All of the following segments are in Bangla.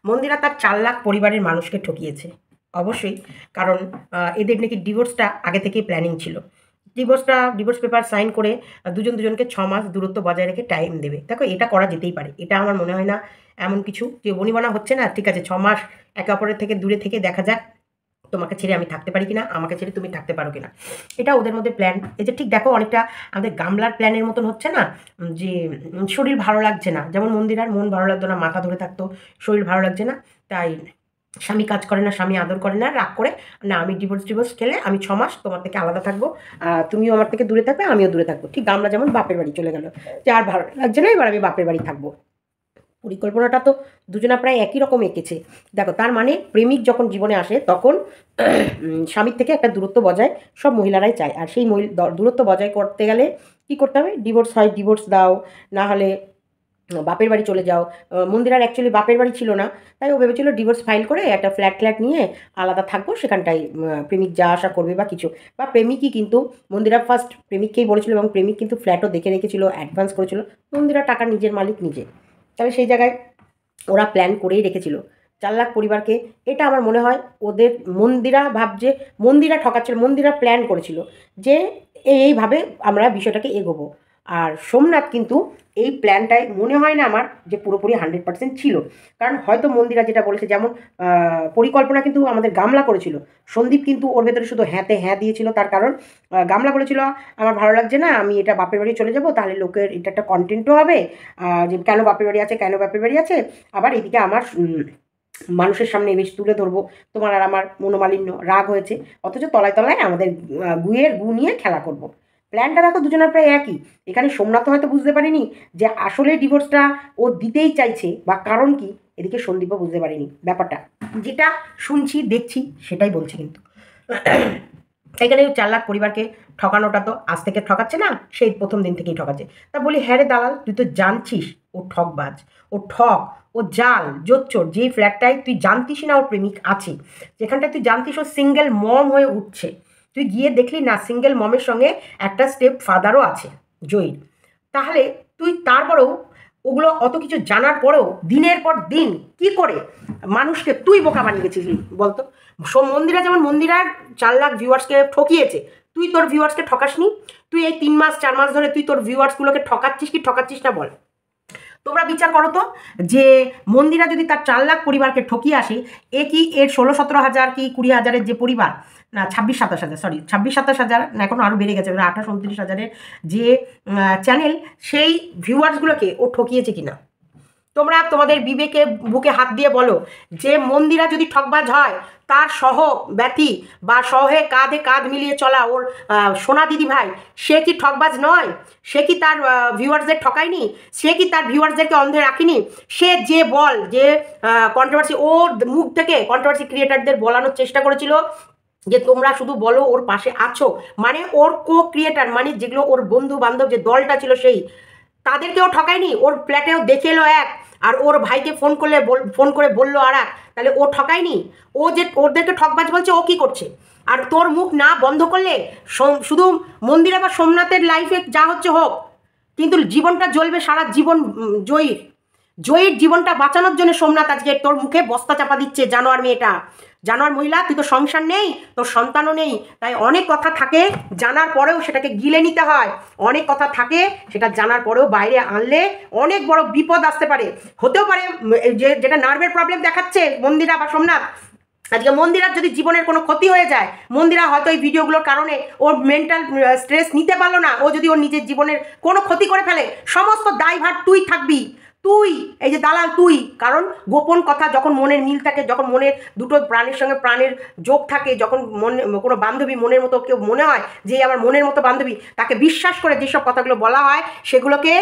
মন্দিরা তার 4 লাখ পরিবারের মানুষকে ঠকিয়েছে অবশ্যই, কারণ এদের নাকি ডিভোর্সটা আগে থেকেই প্ল্যানিং ছিল। ডিভোর্স পেপার সাইন করে দুজনকে 6 মাস দূরত্ব বজায় রেখে টাইম দেবে। দেখো এটা করা যেতেই পারে, এটা আমার মনে হয় না এমন কিছু যে বনিবনা হচ্ছে না, ঠিক আছে 6 মাস একে অপরের থেকে দূরে থেকে দেখা যাক তোমাকে ছেড়ে আমি থাকতে পারি কিনা, আমাকে ছেড়ে তুমি থাকতে পারো কিনা। এটা ওদের মধ্যে প্ল্যান। এই যে ঠিক দেখো অনেকটা আমাদের গামলার প্ল্যানের মতন হচ্ছে না, যে শরীর ভালো লাগছে না, যেমন মন্দিরার মন ভালো লাগতো না, মাথা ধরে থাকতো, শরীর ভালো লাগছে না, তাই স্বামী কাজ করে না, স্বামী আদর করে না, রাগ করে না আমি ডিভোর্স খেলে আমি 6 মাস তোমার থেকে আলাদা থাকবো, তুমিও আমার থেকে দূরে থাকবে, আমিও দূরে থাকবো। ঠিক গামলা যেমন বাপের বাড়ি চলে গেল, যে আর ভালো লাগছে না, এবার আমি বাপের বাড়ি থাকবো। পরিকল্পনাটা তো দুজনা প্রায় একই রকম এঁকেছে। দেখো তার মানে প্রেমিক যখন জীবনে আসে তখন স্বামীর থেকে একটা দূরত্ব বজায় সব মহিলারাই চায়, আর সেই দূরত্ব বজায় করতে গেলে কী করতে হবে, ডিভোর্স হয় ডিভোর্স দাও, না হলে বাপের বাড়ি চলে যাও। মন্দিরার অ্যাকচুয়ালি বাপের বাড়ি ছিল না, তাই ও ভেবেছিল ডিভোর্স ফাইল করে একটা ফ্ল্যাট নিয়ে আলাদা থাকবো, সেখানটায় প্রেমিক যা আশা করবে বা কিছু, বা প্রেমিকই কিন্তু মন্দিরা ফার্স্ট প্রেমিককেই বলেছিল, এবং প্রেমিক কিন্তু ফ্ল্যাটও দেখে রেখেছিল, অ্যাডভান্স করেছিল। মন্দিরা টাকা নিজের মালিক নিজে, তাহলে সেই জায়গায় ওরা প্ল্যান করেই রেখেছিল 4 লাখ পরিবারকে। এটা আমার মনে হয় ওদের মন্দিরা ঠকাচ্ছিল, মন্দিরা প্ল্যান করেছিল যে এইভাবে আমরা বিষয়টাকে এগোবো। আর সোমনাথ কিন্তু এই প্ল্যানটায় মনে হয় না আমার যে পুরোপুরি 100% ছিল, কারণ হয়তো মন্দিরা যেটা বলেছে, যেমন পরিকল্পনা কিন্তু আমাদের গামলা করেছিল, সন্দীপ কিন্তু ওর ভেতরে শুধু হ্যাঁতে হ্যাঁ দিয়েছিল। তার কারণ গামলা বলেছিল আমার ভালো লাগছে না, আমি এটা বাপের বাড়ি চলে যাব, তাহলে লোকের এটা একটা কন্টেন্টও হবে, যে কেন বাপের বাড়ি আছে, কেন বাপের বাড়ি আছে, আবার এদিকে আমার মানুষের সামনে বেশ তুলে ধরবো তোমার আর আমার মনোমালিন্য, রাগ হয়েছে, অথচ তলায় তলায় আমাদের গু নিয়ে খেলা করব। প্ল্যানটা দেখো দুজনের প্রায় একই। এখানে সোমনাথ হয়তো বুঝতে পারেনি যে আসলে ডিভোর্সটা ও দিতেই চাইছে বা কারণ কি, এদিকে সন্দীপও বুঝতে পারেনি ব্যাপারটা। যেটা শুনছি দেখছি সেটাই বলছি, কিন্তু এখানে 4 লাখ পরিবারকে ঠকানোটা তো আজ থেকে ঠকাচ্ছে না, সেই প্রথম দিন থেকেই ঠকাচ্ছে। তা বলি হ্যাঁ রে দালাল, তুই তো জানছিস ও ঠকবাজ, ও ঠক, ও জাল জোচ্চোর। যেই ফ্ল্যাটটায় তুই জানতিস না ওর প্রেমিক আছে, যেখানটায় তুই জানতিস ও সিঙ্গেল মম হয়ে উঠছে, তুই গিয়ে দেখলি না সিঙ্গেল মমের সঙ্গে একটা স্টেপ ফাদারও আছে জয়ীর, তাহলে তুই তারপরেও ওগুলো অত কিছু জানার পরেও দিনের পর দিন কি করে মানুষকে তুই বোকা বানিয়ে গেছিলি বলতো। মন্দিরা যেমন মন্দিরার 4 লাখ ভিউয়ার্সকে ঠকিয়েছে, তুই তোর ভিউয়ার্সকে ঠকাসনি? তুই এই 3 মাস 4 মাস ধরে তুই তোর ভিউয়ার্সগুলোকে ঠকাচ্ছিস কি ঠকাচ্ছিস না বল? তোমরা বিচার করো তো, যে মন্দিরা যদি তার 4 লাখ পরিবারকে ঠকিয়ে আসে, এ কি এর 16-17 হাজার কি 20 হাজারের যে পরিবার, না 26-27 হাজার, সরি 26-27 হাজার না, এখন আরও বেড়ে গেছে, 28-29 হাজারের যে চ্যানেল, সেই ভিউয়ার্সগুলোকে ও ঠকিয়েছে কিনা তোমরা তোমাদের বিবেকে বুকে হাত দিয়ে বলো। যে মন্দিরা যদি ঠকবাজ হয়, তার সহ ব্যথী বা সহে কাঁধে কাঁধ মিলিয়ে চলা ওর সোনা দিদি ভাই, সে কি ঠকবাজ নয়? সে কি তার ভিউয়ার্সদের ঠকায়নি? সে কি তার ভিউয়ার্সদেরকে অন্ধে রাখেনি? সে যে যে কন্ট্রোভার্সি ওর মুখ থেকে কন্ট্রোভার্সি ক্রিয়েটারদের বলানোর চেষ্টা করেছিল যে তোমরা শুধু বলো ওর পাশে আছো, মানে ওর ক্রিয়েটার, মানে যেগুলো ওর বন্ধু বান্ধব যে দলটা ছিল সেই তাদেরকেও ঠকায়নি? ওর ফ্ল্যাটেও দেখে এলো এক, আর ওর ভাইকে ফোন করে বললো আর এক, তাহলে ও ঠকায়নি? ও যে ওদেরকে ঠকবাজ বলছে, ও কি করছে? আর তোর মুখ না বন্ধ করলে শুধু মন্দিরা বা সোমনাথের লাইফে যা হচ্ছে হোক, কিন্তু জীবনটা জ্বলবে সারা জীবন। জয়ীর জীবনটা বাঁচানোর জন্য সোমনাথ আজকে তোর মুখে বস্তা চাপা দিচ্ছে। জানোয়ার মেয়েটা, জানোয়ার মহিলা, তুই তো সংসার নেই, তোর সন্তানও নেই, তাই অনেক কথা থাকে জানার পরেও সেটাকে গিলে নিতে হয়। অনেক কথা থাকে সেটা জানার পরেও বাইরে আনলে অনেক বড় বিপদ আসতে পারে, হতেও পারে যেটা নার্ভের প্রবলেম দেখাচ্ছে মন্দিরা বা সোমনাথ। আজকে মন্দিরার যদি জীবনের কোনো ক্ষতি হয়ে যায়, মন্দিরা হয়তো এই ভিডিওগুলোর কারণে ওর মেন্টাল স্ট্রেস নিতে পারলো না, ও যদি ওর নিজের জীবনের কোনো ক্ষতি করে ফেলে, সমস্ত দায়ভার তুই থাকবি, তুই, এই যে দালাল তুই। কারণ গোপন কথা যখন মনের মিল থাকে, যখন মনের দুটো প্রাণের সঙ্গে প্রাণের যোগ থাকে, যখন কোনো বান্ধবী মনের মতো কেউ মনে হয় যে আমার মনের মতো বান্ধবী, তাকে বিশ্বাস করে যেসব কথাগুলো বলা হয় সেগুলোকে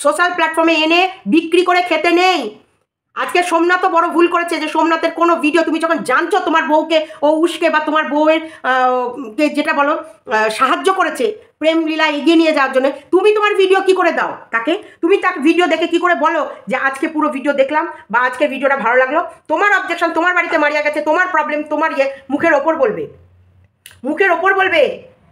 সোশ্যাল প্ল্যাটফর্মে এনে বিক্রি করে খেতে নেই। আজকে সোমনাথও বড় ভুল করেছে যে সোমনাথের কোনো ভিডিও তুমি যখন জানছো তোমার বউকে ও উস্কে বা তোমার বউয়ের যেটা বলো সাহায্য করেছে প্রেম লীলা এগিয়ে নিয়ে যাওয়ার জন্য, তুমি তোমার ভিডিও কি করে দাও তাকে? তুমি তার ভিডিও দেখে কি করে বলো যে আজকে পুরো ভিডিও দেখলাম বা আজকে ভিডিওটা ভালো লাগলো? তোমার অবজেকশন, তোমার বাড়িতে মারিয়া গেছে, তোমার প্রবলেম, তোমার মুখের ওপর বলবে, মুখের ওপর বলবে,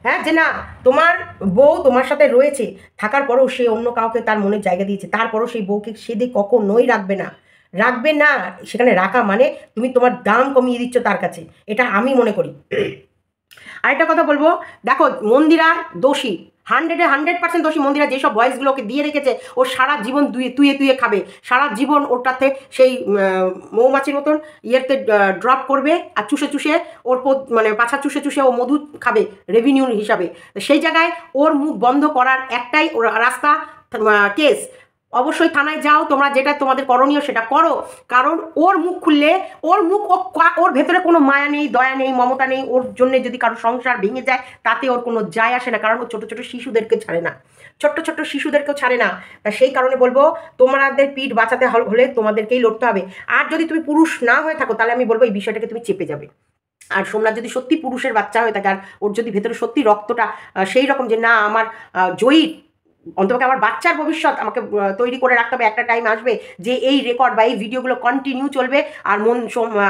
হ্যাঁ, যে না তোমার বউ তোমার সাথে রয়েছে, থাকার পরেও সে অন্য কাউকে তার মনে জায়গা দিয়েছে, তারপরও সেই বউকে সে দিয়ে কখনোই রাখবে না। রাখবে না, সেখানে রাখা মানে তুমি তোমার দাম কমিয়ে দিচ্ছ তার কাছে, এটা আমি মনে করি। আরেকটা কথা বলবো, দেখো মন্দিরা দোষী, 100% দোষী মন্দিরা, যেসব ভয়েসগুলোকে দিয়ে রেখেছে ও সারা জীবন তুয়ে তুয়ে খাবে, সারা জীবন ওটাতে সেই মৌমাছির মতন ইয়েতে ড্রপ করবে আর চুষে চুষে ওর মানে পাছা চুষে চুষে ও মধু খাবে রেভিনিউ হিসাবে। সেই জায়গায় ওর মুখ বন্ধ করার একটাই রাস্তা, কেস। অবশ্যই থানায় যাও, তোমরা যেটা তোমাদের করণীয় সেটা করো, কারণ ওর মুখ খুললে ওর ভেতরে কোনো মায়া নেই, দয়া নেই, মমতা নেই। ওর জন্য যদি কারো সংসার ভেঙে যায় তাতে ওর কোনো যায় আসে না, কারণ ও ছোটো ছোটো শিশুদেরকে ছাড়ে না, ছোট্ট ছোট্ট শিশুদেরকেও ছাড়ে না। তা সেই কারণে বলবো, তোমাদের পিঠ বাঁচাতে হলে তোমাদেরকেই লড়তে হবে। আর যদি তুমি পুরুষ না হয়ে থাকো তাহলে আমি বলবো এই বিষয়টাকে তুমি চেপে যাবে। আর সোমনাথ যদি সত্যি পুরুষের বাচ্চা হয়ে থাকে আর ওর যদি ভেতরে সত্যি রক্তটা সেই রকম যে না আমার জয়ী, অন্তত আমার বাচ্চার ভবিষ্যৎ আমাকে তৈরি করে রাখতে হবে, একটা টাইম আসবে যে এই রেকর্ড বা এই ভিডিওগুলো কন্টিনিউ চলবে আর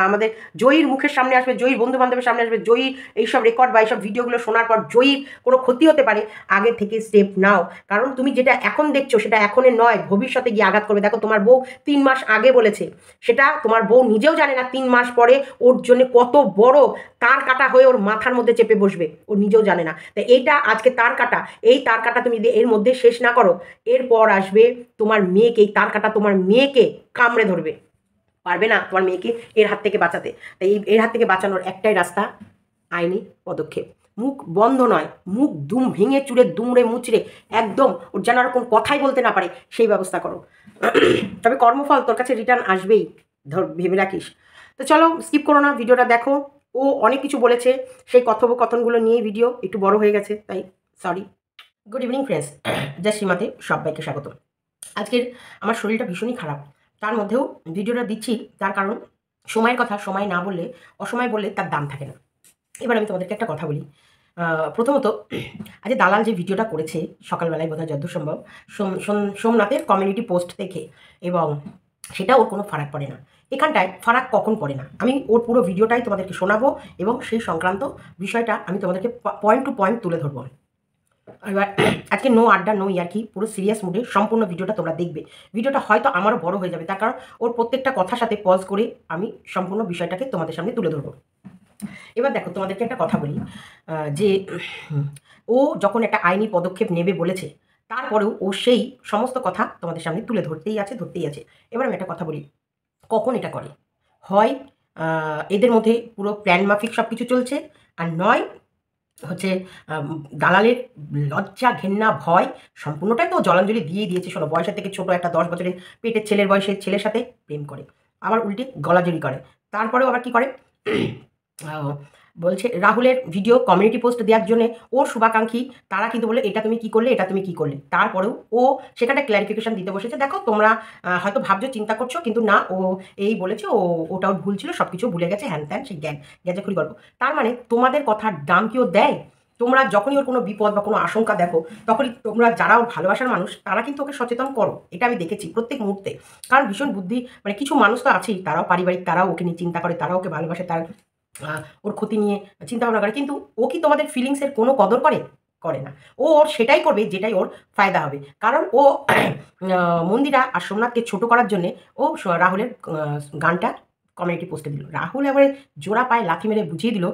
আমাদের জয়ীর মুখের সামনে আসবে, জয়ীর বন্ধু বান্ধবের সামনে আসবে, জয়ীর এইসব রেকর্ড বা এইসব ভিডিওগুলো শোনার পর জয়ীর কোনো ক্ষতি হতে পারে। আগে থেকে স্টেপ নাও, কারণ তুমি যেটা এখন দেখছো সেটা এখনের নয়, ভবিষ্যতে গিয়ে আঘাত করবে। দেখো তোমার বউ 3 মাস আগে বলেছে, সেটা তোমার বউ নিজেও জানে না 3 মাস পরে ওর জন্য কত বড় তার কাটা হয়ে ওর মাথার মধ্যে চেপে বসবে, ও নিজেও জানে না। তো এইটা আজকে তার কাটা, এই তার কাটা তুমি যদি এর মধ্যে শেষ না করো, এরপর আসবে তোমার মেয়েকে, এই তার কাটা তোমার মেয়েকে কামড়ে ধরবে, পারবে না তোমার মেয়েকে এর হাত থেকে বাঁচাতে। তাই এর হাত থেকে বাঁচানোর একটাই রাস্তা, আইনি পদক্ষেপ। মুখ বন্ধ নয়, মুখ ভেঙে চুড়ে দুমড়ে মুচড়ে একদম ওর যেন আর কোনো কথাই বলতে না পারে সেই ব্যবস্থা করো। তবে কর্মফল তোর কাছে রিটার্ন আসবেই, ধর ভেবে রাখিস। তো চলো স্কিপ করো না, ভিডিওটা দেখো। ও অনেক কিছু বলেছে, সেই কথোপকথনগুলো নিয়েই ভিডিও একটু বড় হয়ে গেছে, তাই সরি। গুড ইভিনিং ফ্রেন্ডস, জয় শ্রীমাতে সবাইকে স্বাগত। আজকের আমার শরীরটা ভীষণই খারাপ, তার মধ্যেও ভিডিওটা দিচ্ছি তার কারণ সময়ের কথা সময় না বললে, অসময় বললে তার দাম থাকে না। এবার আমি তোমাদেরকে একটা কথা বলি। প্রথমত আজ দালাল যে ভিডিওটা করেছে সকালবেলায় বোধহয় যতদূর সম্ভব সোমনাথের কমিউনিটি পোস্ট দেখে, এবং সেটা ওর কোনো ফারাক পড়ে না। এখানটায় ফারাক কখন পড়ে না, আমি ওর পুরো ভিডিওটাই তোমাদেরকে শোনাবো এবং সেই সংক্রান্ত বিষয়টা আমি তোমাদেরকে পয়েন্ট টু পয়েন্ট তুলে ধরবো। এবার আজকে নো আড্ডা নো ইয়ার্কি, পুরো সিরিয়াস মুডে সম্পূর্ণ ভিডিওটা তোমরা দেখবে। ভিডিওটা হয়তো আমারও বড় হয়ে যাবে, তার কারণ ওর প্রত্যেকটা কথার সাথে পজ করে আমি সম্পূর্ণ বিষয়টাকে তোমাদের সামনে তুলে ধরবো। এবার দেখো তোমাদেরকে একটা কথা বলি, যে ও যখন একটা আইনি পদক্ষেপ নেবে বলেছে, তারপরেও ও সেই সমস্ত কথা তোমাদের সামনে তুলে ধরতেই আছে। এবার আমি একটা কথা বলি, কখন এটা করে, হয় এদের মধ্যে পুরো প্ল্যান মাফিক সব কিছু চলছে, আর নয় হচ্ছে দালালের লজ্জা ঘেন্না ভয় সম্পূর্ণটাই তো জলাঞ্জলি দিয়েই দিয়েছে। শোনো, বয়সের থেকে ছোট একটা 10 বছরের পেটের ছেলের বয়সের ছেলের সাথে প্রেম করে, আবার উল্টে গলাজড়ি করে, তারপরেও আবার কি করে বলছে রাহুলের ভিডিও কমিউনিটি পোস্ট দেওয়ার জন্য ওর শুভাকাঙ্ক্ষী তারা কিন্তু বলে এটা তুমি কী করলে, এটা তুমি কী করলে, তারপরেও ও সেখানে ক্ল্যারিফিকেশন দিতে বসেছে। দেখো তোমরা হয়তো ভাবছো চিন্তা করছো, কিন্তু না, ও এই বলেছে ওটাও ভুল ছিল, সব কিছু ভুলে গেছে, হ্যান ত্যান সেই গ্যাজাখুরি গল্প। তার মানে তোমাদের কথার দাম কি ও দেয়? তোমরা যখনই ওর কোনো বিপদ বা কোনো আশঙ্কা দেখো, তখনই তোমরা যারা ওর ভালোবাসার মানুষ তারা কিন্তু ওকে সচেতন করো, এটা আমি দেখেছি প্রত্যেক মুহূর্তে। কারণ ভীষণ বুদ্ধি, মানে কিছু মানুষ তো আছেই, তারাও পারিবারিক, তারাও ওকে নিয়ে চিন্তা করে, তারাও ওকে ভালোবাসে, তার ওর ক্ষতি নিয়ে চিন্তা ভাবনা করে, কিন্তু ও কি তোমাদের ফিলিংসের কোনো কদর করে না। ও ওর সেটাই করবে যেটাই ওর ফায়দা হবে, কারণ ও মন্দিরা আর সোমনাথকে ছোট করার জন্যে ও রাহুলের গানটা কমিউনিটি পোস্টে দিল। রাহুল এবারে জোড়া পায়ে লাথি মেরে বুঝিয়ে দিল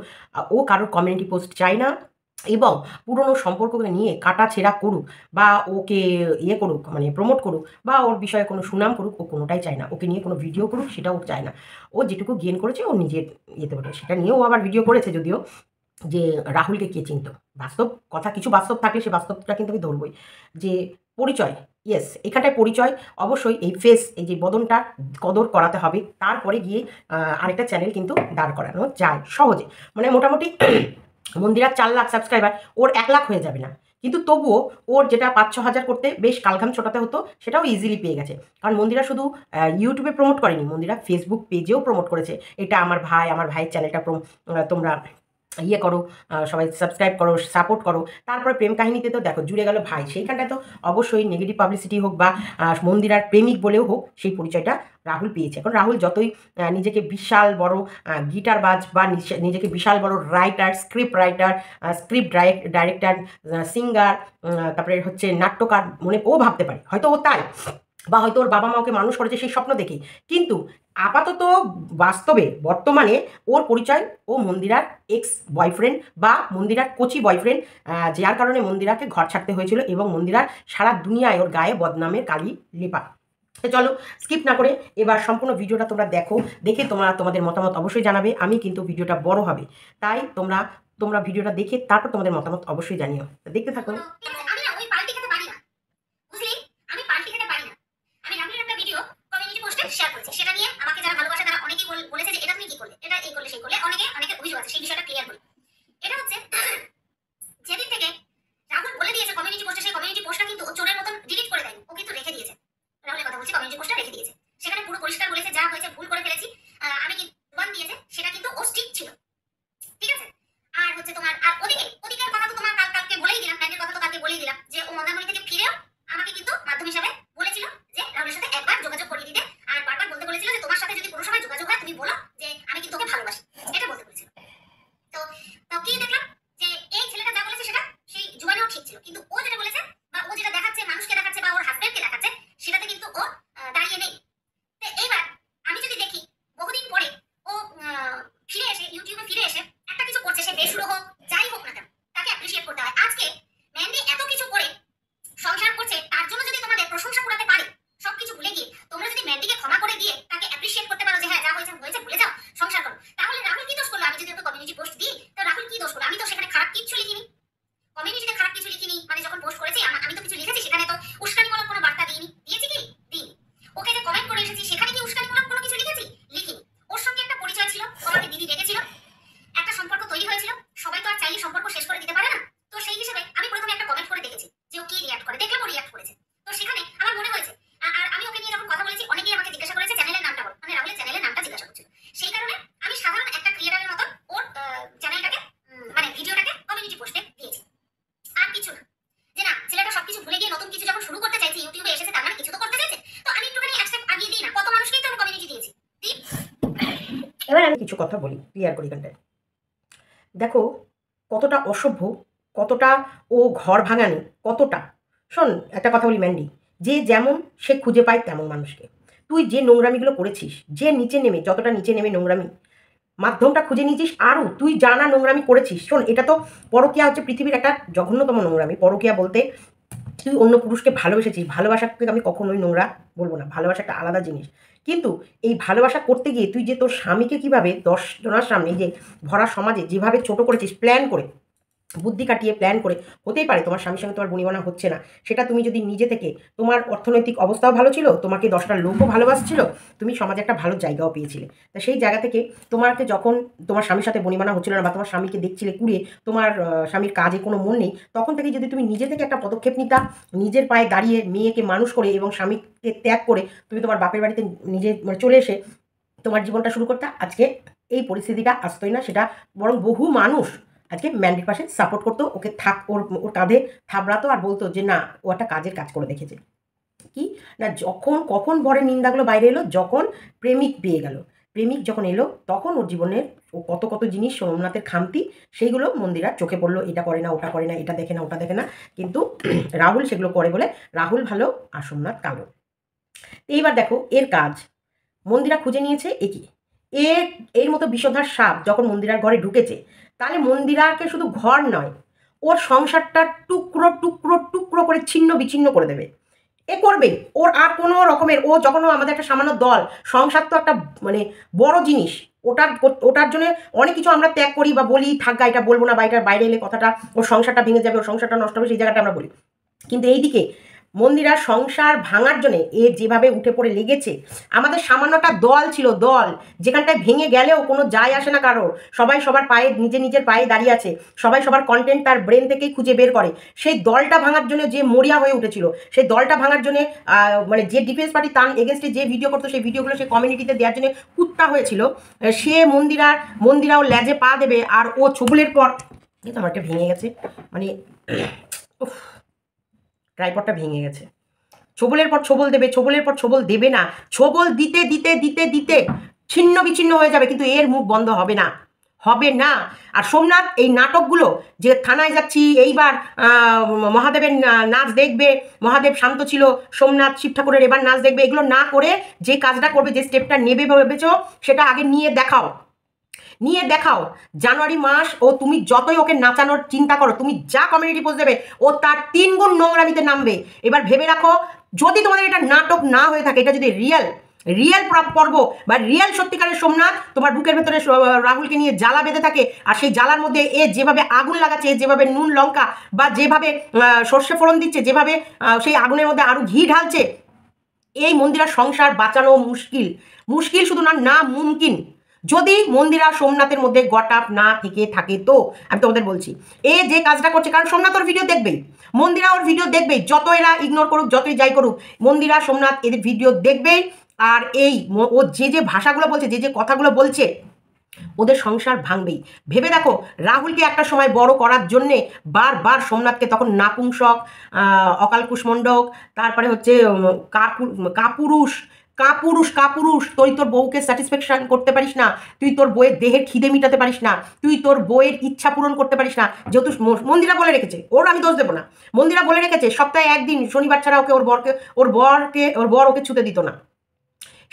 ও কারোর কমিউনিটি পোস্ট চায় না, এবং পুরনো সম্পর্ককে নিয়ে কাটা ছেঁড়া করুক বা ওকে ইয়ে করুক, মানে প্রমোট করুক বা ওর বিষয়ে কোনো সুনাম করুক, ও কোনোটাই চায় না। ওকে নিয়ে কোনো ভিডিও করুক সেটাও চায় না। ও যেটুকু গেন করেছে ও নিজের ইয়েতে বলে, সেটা নিয়েও আবার ভিডিও করেছে, যদিও যে রাহুলকে কে চিনত। বাস্তব কথা, কিছু বাস্তব থাকলে সে বাস্তবটা কিন্তু আমি ধরবই। যে পরিচয়, ইয়েস, এখানটায় পরিচয় অবশ্যই এই ফেস, এই যে বদনটা কদর করাতে হবে, তারপরে গিয়ে আরেকটা চ্যানেল কিন্তু দাঁড় করানো যায় সহজে। মানে মোটামুটি মন্দিরার 4 লাখ সাবস্ক্রাইবার, ওর 1 লাখ হয়ে যাবে না, কিন্তু তবুও ওর যেটা 5-6 হাজার করতে বেশ কালঘাম ছোটাতে হতো, সেটাও ইজিলি পেয়ে গেছে। কারণ মন্দিরা শুধু ইউটিউবে প্রমোট করেনি, মন্দিরা ফেসবুক পেজেও প্রমোট করেছে, এটা আমার ভাই, আমার ভাইয়ের চ্যানেলটা তোমরা ইয়ে করো, সবাই সাবস্ক্রাইব করো, সাপোর্ট করো। তারপরে প্রেম কাহিনীতে তো দেখো জুড়ে গেল ভাই, সেইখানটায় তো অবশ্যই নেগেটিভ পাবলিসিটি হোক বা মন্দিরার প্রেমিক বলেও হোক, সেই পরিচয়টা রাহুল পেয়েছে। এখন রাহুল যতই নিজেকে বিশাল বড় গিটারবাজ বা নিজেকে বিশাল বড় রাইটার, স্ক্রিপ্ট ডাইরেক্টর, সিঙ্গার, তারপরে হচ্ছে নাট্যকার মনে ও ভাবতে পারে, হয়তো ও তাই, বা হয়তো ওর বাবা মা ওকে মানুষ করেছে সেই স্বপ্ন দেখে। কিন্তু আপাতত বাস্তবে বর্তমানে ওর পরিচয় ও মন্দিরার এক্স বয়ফ্রেন্ড বা মন্দিরার কোচি বয়ফ্রেন্ড, যার কারণে মন্দিরাকে ঘর ছাড়তে হয়েছিল এবং মন্দিরার সারা দুনিয়ায় ওর গায়ে বদনামের কালি লেপা। তো চলো স্কিপ না করে এবার সম্পূর্ণ ভিডিওটা তোমরা দেখো, দেখে তোমাদের মতামত অবশ্যই জানাবে। আমি কিন্তু ভিডিওটা বড় হবে, তাই তোমরা ভিডিওটা দেখে তারপর তোমাদের মতামত অবশ্যই জানিও। দেখতে থাকো। শেয়ার করেছি, সেটা নিয়ে আমাকে যারা ভালোবাসে তারা অনেকেই বলেছে যে এটা তুমি কি করলে, এটা এই করলে সেই করলে, অনেকে অভিযোগ আছে, সেই বিষয়টা ক্লিয়ার করি। এটা হচ্ছে যেদিন থেকে রাহুল বলে দিয়েছে কমিউনিটি পোস্টে, সেই কমিউনিটি পোস্টটা কিন্তু ও চোরের মতন ডিলিট করে দেয়নি, ও কিন্তু রেখে দিয়েছে। রাহুলের কথা বলছি, কমিউনিটি পোস্টটা রেখে দিয়েছে। সেখানে পুরো পরিষ্কার বলেছে যা হয়েছে ভুল করে ফেলেছি, আমি কি ওয়ান দিয়েছে সেটা কিন্তু ও স্ট্রিক্ট ছিল, ঠিক আছে। আর হচ্ছে তোমার আর ওদিকের কথা তো তোমার কালকে বলেই দিলাম, ব্যান্ডের কথা তো কালকে বলেই দিলাম যে ও মন্দারমণি থেকে ফিরেও আমাকে কিন্তু মাধ্যম হিসাবে বলেছিল যে রাহুলের সাথে একবার যোগাযোগ করিয়ে দিতে, আর বারবার বলতে বলেছিল যে তোমার সাথে যদি কোনো সময় যোগাযোগ হয় তুমি বলো যে আমি কিন্তু ওকে ভালোবাসি, এটা বলতে বলেছিল। তো তো কি দেখলাম যে এই ছেলেটা যা বলেছে সেটা সেই জুবানেও ঠিক ছিল, কিন্তু ও যেটা বলেছে বা ও যেটা দেখাচ্ছে, মানুষকে দেখাচ্ছে বা ওর হাজবেন্ডকে দেখাচ্ছে, সেটাতে কিন্তু ও দাঁড়িয়ে নেই। তো এইবার আমি যদি দেখি বহুদিন পরে ও ফিরে এসে ইউটিউবে ফিরে এসে একটা কিছু করছে, সে বেসুরো হোক যাই হোক না কেন, তাকে অ্যাপ্রিশিয়েট করতে হয়। আজকে ম্যান্ডি এত কিছু করে সংসার করছে, তার জন্য যদি তোমাদের প্রশংসা করাতে পারে, সবকিছু ভুলে গিয়ে তোমরা যদি ম্যান্ডিকে ক্ষমা করে দিয়ে তাকে অ্যাপ্রিশিয়েট করতে পারো যে হ্যাঁ যা হয়েছে হয়েছে ভুলে যাও, সংসার করো, তাহলে রাহুল কি দোষ করলো? আমি যদি ওকে কমিউনিটি পোস্ট দিই তো রাহুল কি দোষ করলো? আমি তো সেখানে খারাপ কিছু লিখিনি, কমিউনিটিতে খারাপ কিছু লিখিনি, মানে যখন পোস্ট করেছি আমি তো কিছু লিখেছি, সেখানে তো উস্কানিমূলক কোনো বার্তা দিইনি, দিয়েছি কি দিই? ওকে যে কমেন্ট করে এসেছি সেখানে কি উস্কানিমূলক কোনো কিছু লিখেছি? লিখিনি। ওর সঙ্গে একটা পরিচয় ছিল, আমাকে দিদি ডেকেছিল, একটা সম্পর্ক তৈরি হয়েছিল, সবাই তো আর চাইলে সম্পর্ক শেষ করে দিতে পারে না। তো সেই হিসেবে আমি প্রথমে একটা কমেন্ট করে দেখেছি যে ও কি রিঅ্যাক্ট করে, দেখলাম ও রিঅ্যাক্ট করেছে। তো সেখানে আমার মনে হয়েছে, আর আমি ওকে নিয়ে যখন কথা বলেছি অনেকেই আমাকে জিজ্ঞাসা করেছে চ্যানেলের নামটা বল, মানে রাহুলের চ্যানেলের নামটা জিজ্ঞাসা করছিল। সেই কারণে আমি সাধারণ একটা ক্রিয়েটারের মতন ওর চ্যানেলটাকে মানে ভিডিওটাকে কমিউনিটি পোস্টে দিয়েছি, আর কিছু না। যে না ছেলেটা সবকিছু ভুলে গিয়ে নতুন কিছু যখন শুরু করতে চাইছে, ইউটিউবে এসেছে, তার মানে কিছু তো করতে চাইছে, তো আমি একটুখানি এক স্টেপ আগিয়ে দিই না? কত মানুষকেই তো আমি কমিউনিটি দিয়েছি। এবার আমি কিছু কথা বলি, ক্লিয়ার করি এখানটায়। দেখো কতটা অসভ্য, কতটা ও ঘর ভাঙানি, কতটা। শোন একটা কথা বলি ম্যান্ডি, যে যেমন সে খুঁজে পায় তেমন মানুষকে। তুই যে নোংরামিগুলো করেছিস, যে নিচে নেমে যতটা নিচে নেমে নোংরামি মাধ্যমটা খুঁজে নিয়েছিস, আরও তুই জানা নোংরামি করেছিস। শোন এটা তো পরকীয়া হচ্ছে পৃথিবীর একটা জঘন্যতম নোংরামি। পরকীয়া বলতে তুই অন্য পুরুষকে ভালোবেসেছিস, ভালোবাসাকে আমি কখনোই নোংরা বলবো না, ভালোবাসা একটা আলাদা জিনিস। কিন্তু এই ভালোবাসা করতে গিয়ে তুই যে তোর স্বামীকে কীভাবে 10 জনের সামনে যে ভরা সমাজে যেভাবে ছোট করেছিস, প্ল্যান করে বুদ্ধি কাটিয়ে প্ল্যান করে, হতেই পারে তোমার স্বামীর সঙ্গে তোমার বনিবনা হচ্ছে না, সেটা তুমি যদি নিজে থেকে, তোমার অর্থনৈতিক অবস্থাও ভালো ছিল, তোমাকে 10টা লোকও ভালোবাসছিল, তুমি সমাজে একটা ভালো জায়গাও পেয়েছিলে। তা সেই জায়গা থেকে তোমাকে যখন তোমার স্বামীর সাথে বনিবনা হচ্ছিল না বা তোমার স্বামীকে দেখছিলে কুড়িয়ে, তোমার স্বামীর কাজে কোনো মন নেই, তখন থেকে যদি তুমি নিজে থেকে একটা পদক্ষেপ নিতা, নিজের পায়ে দাঁড়িয়ে মেয়েকে মানুষ করে এবং স্বামীকে ত্যাগ করে তুমি তোমার বাপের বাড়িতে নিজে মানে চলে এসে তোমার জীবনটা শুরু করতে, আজকে এই পরিস্থিতিটা আসতোই না। সেটা বরং বহু মানুষ আজকে ম্যান্ডির পাশে সাপোর্ট করতো, ওকে ওর কাঁধে থাবড়াতো আর বলতো যে না ও একটা কাজের কাজ করে দেখেছে। কি না কখন বরের নিন্দাগুলো বাইরে এলো, যখন প্রেমিক পেয়ে গেল, প্রেমিক যখন এলো তখন ওর জীবনের ও কত জিনিস সোমনাথের খামতি, সেইগুলো মন্দিরা চোখে পড়লো। এটা করে না, ওটা করে না, এটা দেখে না, ওটা দেখে না, কিন্তু রাহুল সেগুলো করে বলে রাহুল ভালো আর সোমনাথ কালো। এইবার দেখো এর কাজ মন্দিরা খুঁজে নিয়েছে। এর মতো বিষধর সাপ যখন মন্দিরার ঘরে ঢুকেছে, তাহলে মন্দিরাকে শুধু ঘর নয়, ওর সংসারটা টুকরো টুকরো টুকরো করে ছিন্ন বিচ্ছিন্ন করে দেবে। এ করবে, ওর আর কোনো রকমের, ও যখন আমাদের একটা সামান্য দল, সংসার তো একটা মানে বড় জিনিস, ওটার জন্য অনেক কিছু আমরা ত্যাগ করি বা বলি থাকা, এটা বলবো না বা এটার বাইরে এলে কথাটা ওর সংসারটা ভেঙে যাবে, ওর সংসারটা নষ্ট হবে, সেই জায়গাটা আমরা বলি। কিন্তু এইদিকে মন্দিরা সংসার ভাঙার জন্যে এ যেভাবে উঠে পড়ে লেগেছে, আমাদের সামান্যটা দল ছিল, দল যেখানটায় ভেঙে গেলেও কোনো যায় আসে না কারোর, সবাই সবার পায়ে নিজের পায়ে দাঁড়িয়ে আছে, সবাই সবার কন্টেন্ট তার ব্রেন থেকেই খুঁজে বের করে। সেই দলটা ভাঙার জন্য যে মরিয়া হয়ে উঠেছিল, সেই দলটা ভাঙার জন্য মানে যে ডিফেন্স পার্টি তার এগেনস্টে যে ভিডিও করতো, সেই ভিডিওগুলো সে কমিউনিটিতে দেওয়ার জন্য কুত্তা হয়েছিল, সে মন্দিরাও ল্যাজে পা দেবে। আর ও ছবুলের পর আমার একটা ভেঙে গেছে, মানে ট্রাইপডটা ভেঙে গেছে। ছোবলের পর ছোবল দেবে, ছোবলের পর ছোবল দেবে না, ছোবল দিতে দিতে দিতে দিতে ছিন্ন বিচ্ছিন্ন হয়ে যাবে, কিন্তু এর মুখ বন্ধ হবে না, হবে না। আর সোমনাথ এই নাটকগুলো যে থানায় যাচ্ছি এইবার মহাদেবের নাচ দেখবে, মহাদেব শান্ত ছিল, সোমনাথ শিব ঠাকুরের এবার নাচ দেখবে, এগুলো না করে যে কাজটা করবে, যে স্টেপটা নেবে ভেবেছো, সেটা আগে নিয়ে দেখাও, নিয়ে দেখাও। জানুয়ারি মাস ও তুমি যতই ওকে নাচানোর চিন্তা করো, তুমি যা কমিউনিটি পোস্ট দেবে ও তার 3 গুণ নোংরামিতে নামবে। এবার ভেবে রাখো, যদি তোমাদের এটা নাটক না হয়ে থাকে, এটা যদি রিয়েল পর্ব বা রিয়েল সত্যিকারের সোমনাথ তোমার বুকের ভেতরে রাহুলকে নিয়ে জ্বালা বেঁধে থাকে, আর সেই জ্বালার মধ্যে এ যেভাবে আগুন লাগাচ্ছে, যেভাবে নুন লঙ্কা বা যেভাবে সর্ষে ফোড়ন দিচ্ছে, যেভাবে সেই আগুনের মধ্যে আরো ঘি ঢালছে, এই মন্দিরার সংসার বাঁচানো মুশকিল, মুশকিল শুধু না মুমকিন। যদি মন্দিরা সোমনাথের মধ্যে গটাপ না থেকে থাকে, তো আমি তোমাদের বলছি এ যে কাজটা করছে, কারণ সোমনাথ ওর ভিডিও দেখবেই, মন্দিরা ওর ভিডিও দেখবেই, যত এরা ইগনোর করুক, যতই যাই করুক, মন্দিরা সোমনাথ এদের ভিডিও দেখবেই। আর এই ও যে ভাষাগুলো বলছে, যে কথাগুলো বলছে, ওদের সংসার ভাঙবেই। ভেবে দেখো, রাহুলকে একটা সময় বড় করার জন্যে বারবার সোমনাথকে তখন নাপুংসক, অকাল কুষ্মণ্ডক, তারপরে হচ্ছে কাপুরুষ, কাপুরুষ কাপুরুষ, তুই তোর বউকে স্যাটিসফ্যাকশন করতে পারিস না, তুই তোর বউয়ের দেহের খিদে মিটাতে পারিস না, তুই তোর বউয়ের ইচ্ছা পূরণ করতে পারিস না। যেহেতু মন্দিরা বলে রেখেছে, ওর আমি দোষ দেবো না, মন্দিরা বলে রেখেছে সপ্তাহে একদিন শনিবার ছাড়া ওকে ওর বর ওকে ছুতে দিত না।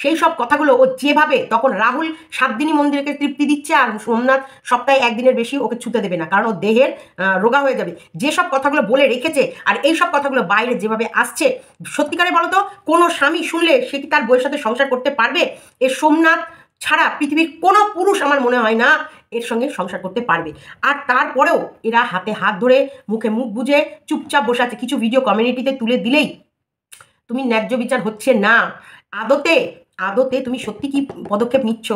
সেই সব কথাগুলো ও যেভাবে, তখন রাহুল 7 দিনই মন্দিরকে তৃপ্তি দিচ্ছে, আর সোমনাথ সপ্তাহে একদিনের বেশি ওকে ছুতে দেবে না, কারণ ও দেহের রোগা হয়ে যাবে। যেসব কথাগুলো বলে রেখেছে, আর এই সব কথাগুলো বাইরে যেভাবে আসছে, সত্যিকারে বলো তো, কোনো স্বামী শুনলে সে কি তার বউয়ের সাথে সংসার করতে পারবে? এ সোমনাথ ছাড়া পৃথিবীর কোনো পুরুষ আমার মনে হয় না এর সঙ্গে সংসার করতে পারবে। আর তারপরেও এরা হাতে হাত ধরে, মুখে মুখ বুঝে চুপচাপ বসে আছে। কিছু ভিডিও কমিউনিটিতে তুলে দিলেই তুমি ন্যায্য বিচার হচ্ছে না। আদতে আদতে তুমি সত্যি কি পদক্ষেপ নিচ্ছ?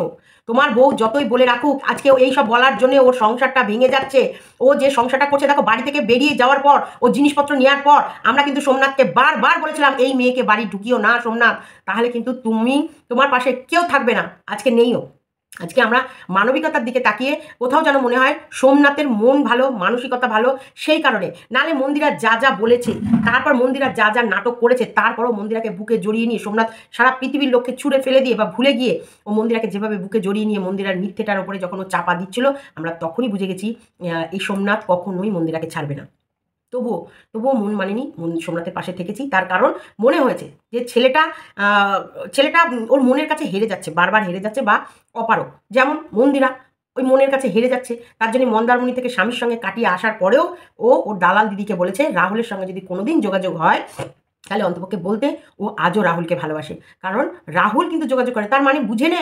তোমার বউ যতই বলে রাখুক, আজকে এই সব বলার জন্য ওর সংসারটা ভেঙে যাচ্ছে। ও যে সংসারটা করছে, দেখো, বাড়ি থেকে বেরিয়ে যাওয়ার পর, ও জিনিসপত্র নেওয়ার পর, আমরা কিন্তু সোমনাথকে বারবার বলেছিলাম এই মেয়েকে বাড়ি ঢুকিও না সোমনাথ, তাহলে কিন্তু তোমার পাশে কেউ থাকবে না। আজকে নেইও। আজকে আমরা মানবিকতার দিকে তাকিয়ে কোথাও যেন মনে হয় সোমনাথের মন ভালো, মানসিকতা ভালো, সেই কারণে। নালে মন্দিরা যা বলেছে, তারপর মন্দিরা যা নাটক করেছে, তারপরও মন্দিরাকে বুকে জড়িয়ে নিয়ে সোমনাথ সারা পৃথিবীর লোককে ছুঁড়ে ফেলে দিয়ে বা ভুলে গিয়ে ও মন্দিরাকে যেভাবে বুকে জড়িয়ে নিয়ে মন্দিরার মিথ্যেটার ওপরে যখন ও চাপা দিচ্ছিল, আমরা তখনই বুঝে গেছি এই সোমনাথ কখনোই মন্দিরাকে ছাড়বে না। তবুও মন মানেনি, সোমনাথের পাশে থেকেছি, তার কারণ মনে হয়েছে যে ছেলেটা ওর মনের কাছে হেরে যাচ্ছে, বারবার হেরে যাচ্ছে, বা অপারক। যেমন মন্দিরা ওই মনের কাছে হেরে যাচ্ছে, তার জন্য মন্দারমণি থেকে স্বামীর সঙ্গে কাটিয়ে আসার পরেও ওর দালাল দিদিকে বলেছে রাহুলের সঙ্গে যদি কোনোদিন যোগাযোগ হয়, তাহলে অন্তপক্ষে বলতে ও আজও রাহুলকে ভালোবাসে। কারণ রাহুল কিন্তু যোগাযোগ করে, তার মানে বুঝে নে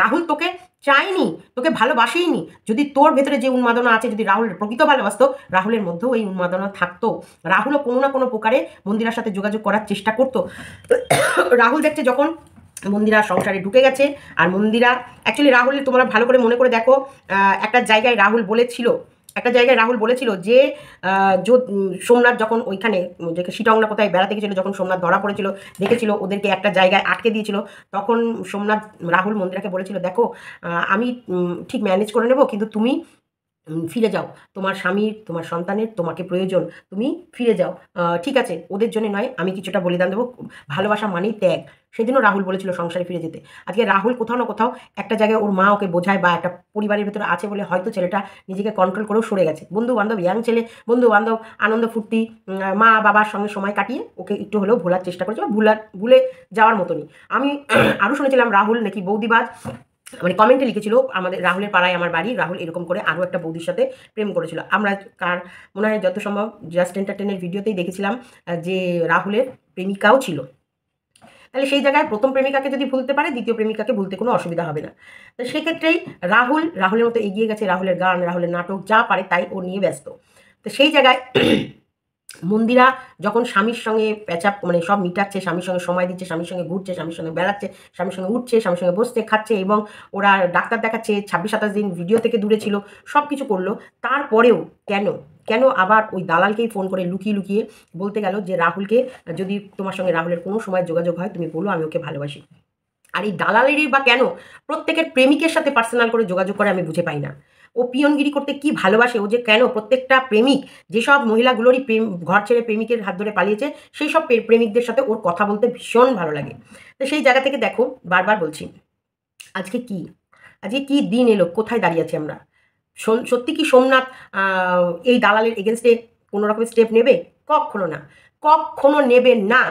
রাহুল তোকে চায়নি, তোকে ভালোবাসেইনি। যদি তোর ভেতরে যে উন্মাদনা আছে, যদি রাহুলের প্রকৃত ভালোবাসতো, রাহুলের মধ্যেও এই উন্মাদনা থাকতো। রাহুলও কোনো না কোনো প্রকারে মন্দিরার সাথে যোগাযোগ করার চেষ্টা করতো। রাহুল দেখছে যখন মন্দিরা সংসারে ঢুকে গেছে, আর মন্দিরা অ্যাকচুয়ালি রাহুল, তোমরা ভালো করে মনে করে দেখো, একটা জায়গায় রাহুল বলেছিল যে সোমনাথ যখন ওইখানে শিটংলা কোথায় বেড়াতে গেছিল, যখন সোমনাথ ধরা পড়েছিল, দেখেছিল ওদেরকে একটা জায়গায় আটকে দিয়েছিল, তখন রাহুল মন্দিরাকে বলেছিল, দেখো আমি ঠিক ম্যানেজ করে নেব, কিন্তু তুমি ফিরে যাও, তোমার স্বামীর, তোমার সন্তানের তোমাকে প্রয়োজন, তুমি ফিরে যাও, ঠিক আছে, ওদের জন্য নয়, আমি কিছুটা বলিদান দেবো, ভালোবাসা মানেই ত্যাগ। সেদিনও রাহুল বলেছিল সংসারে ফিরে যেতে। আজকে রাহুল কোথাও না কোথাও একটা জায়গায় ওর মা ওকে বোঝায়, বা একটা পরিবারের ভেতরে আছে বলে হয়তো ছেলেটা নিজেকে কন্ট্রোল করেও সরে গেছে। বন্ধু বান্ধব, ইয়াং ছেলে, বন্ধু বান্ধব, আনন্দ ফুর্তি, মা বাবার সঙ্গে সময় কাটিয়ে ওকে একটু হলেও ভোলার চেষ্টা করেছে, বা ভুলে যাওয়ার মতনই। আমি আরও শুনেছিলাম রাহুল নাকি বৌদিবাজ, মানে কমেন্টে লিখেছিল, আমাদের রাহুলের পাড়ায় আমার বাড়ি, রাহুল এরকম করে আরও একটা বৌদির সাথে প্রেম করেছিল। আমরা মনে হয় যত সম্ভব জাস্ট এন্টারটেনের ভিডিওতেই দেখেছিলাম যে রাহুলের প্রেমিকাও ছিল। তাহলে সেই জায়গায় প্রথম প্রেমিকাকে যদি ভুলতে পারে, দ্বিতীয় প্রেমিকাকে ভুলতে কোনো অসুবিধা হবে না। তো সেক্ষেত্রেই রাহুলের মতো এগিয়ে গেছে, রাহুলের গান, রাহুলের নাটক, যা পারে তাই ও নিয়ে ব্যস্ত। তো সেই জায়গায় মন্দিরা যখন স্বামীর সঙ্গে মানে সব মিটাচ্ছে, স্বামীর সঙ্গে সময় দিচ্ছে, স্বামীর সঙ্গে ঘুরছে, স্বামীর সঙ্গে বেড়াচ্ছে, স্বামীর সঙ্গে উঠছে, স্বামীর সঙ্গে বসছে, খাচ্ছে, এবং ওরা ডাক্তার দেখাচ্ছে, 26-27 দিন ভিডিও থেকে দূরে ছিল, সব কিছু করলো। তারপরেও কেন আবার ওই দালালকেই ফোন করে লুকিয়ে বলতে গেল যে রাহুলকে, যদি তোমার সঙ্গে রাহুলের কোনো সময় যোগাযোগ হয়, তুমি বলো আমি ওকে ভালোবাসি। আর এই দালালেরই বা কেন প্রত্যেকের প্রেমিকের সাথে পার্সোনাল করে যোগাযোগ করে, আমি বুঝে পাই না। ও পিয়নগিরি করতে কি ভালোবাসে, ও যে কেন প্রত্যেকটা প্রেমিক, যেসব মহিলাগুলোরই ঘর ছেড়ে প্রেমিকের হাত ধরে পালিয়েছে, সেই সব প্রেমিকদের সাথে ওর কথা বলতে ভীষণ ভালো লাগে। তো সেই জায়গা থেকে দেখো, বারবার বলছি, আজকে কি দিন এলো, কোথায় দাঁড়িয়ে আছি আমরা? সত্যি কি সোমনাথ এই দালালের এগেনস্টে কোনো রকমের স্টেপ নেবে? কখনো না, কখনো নেবে না।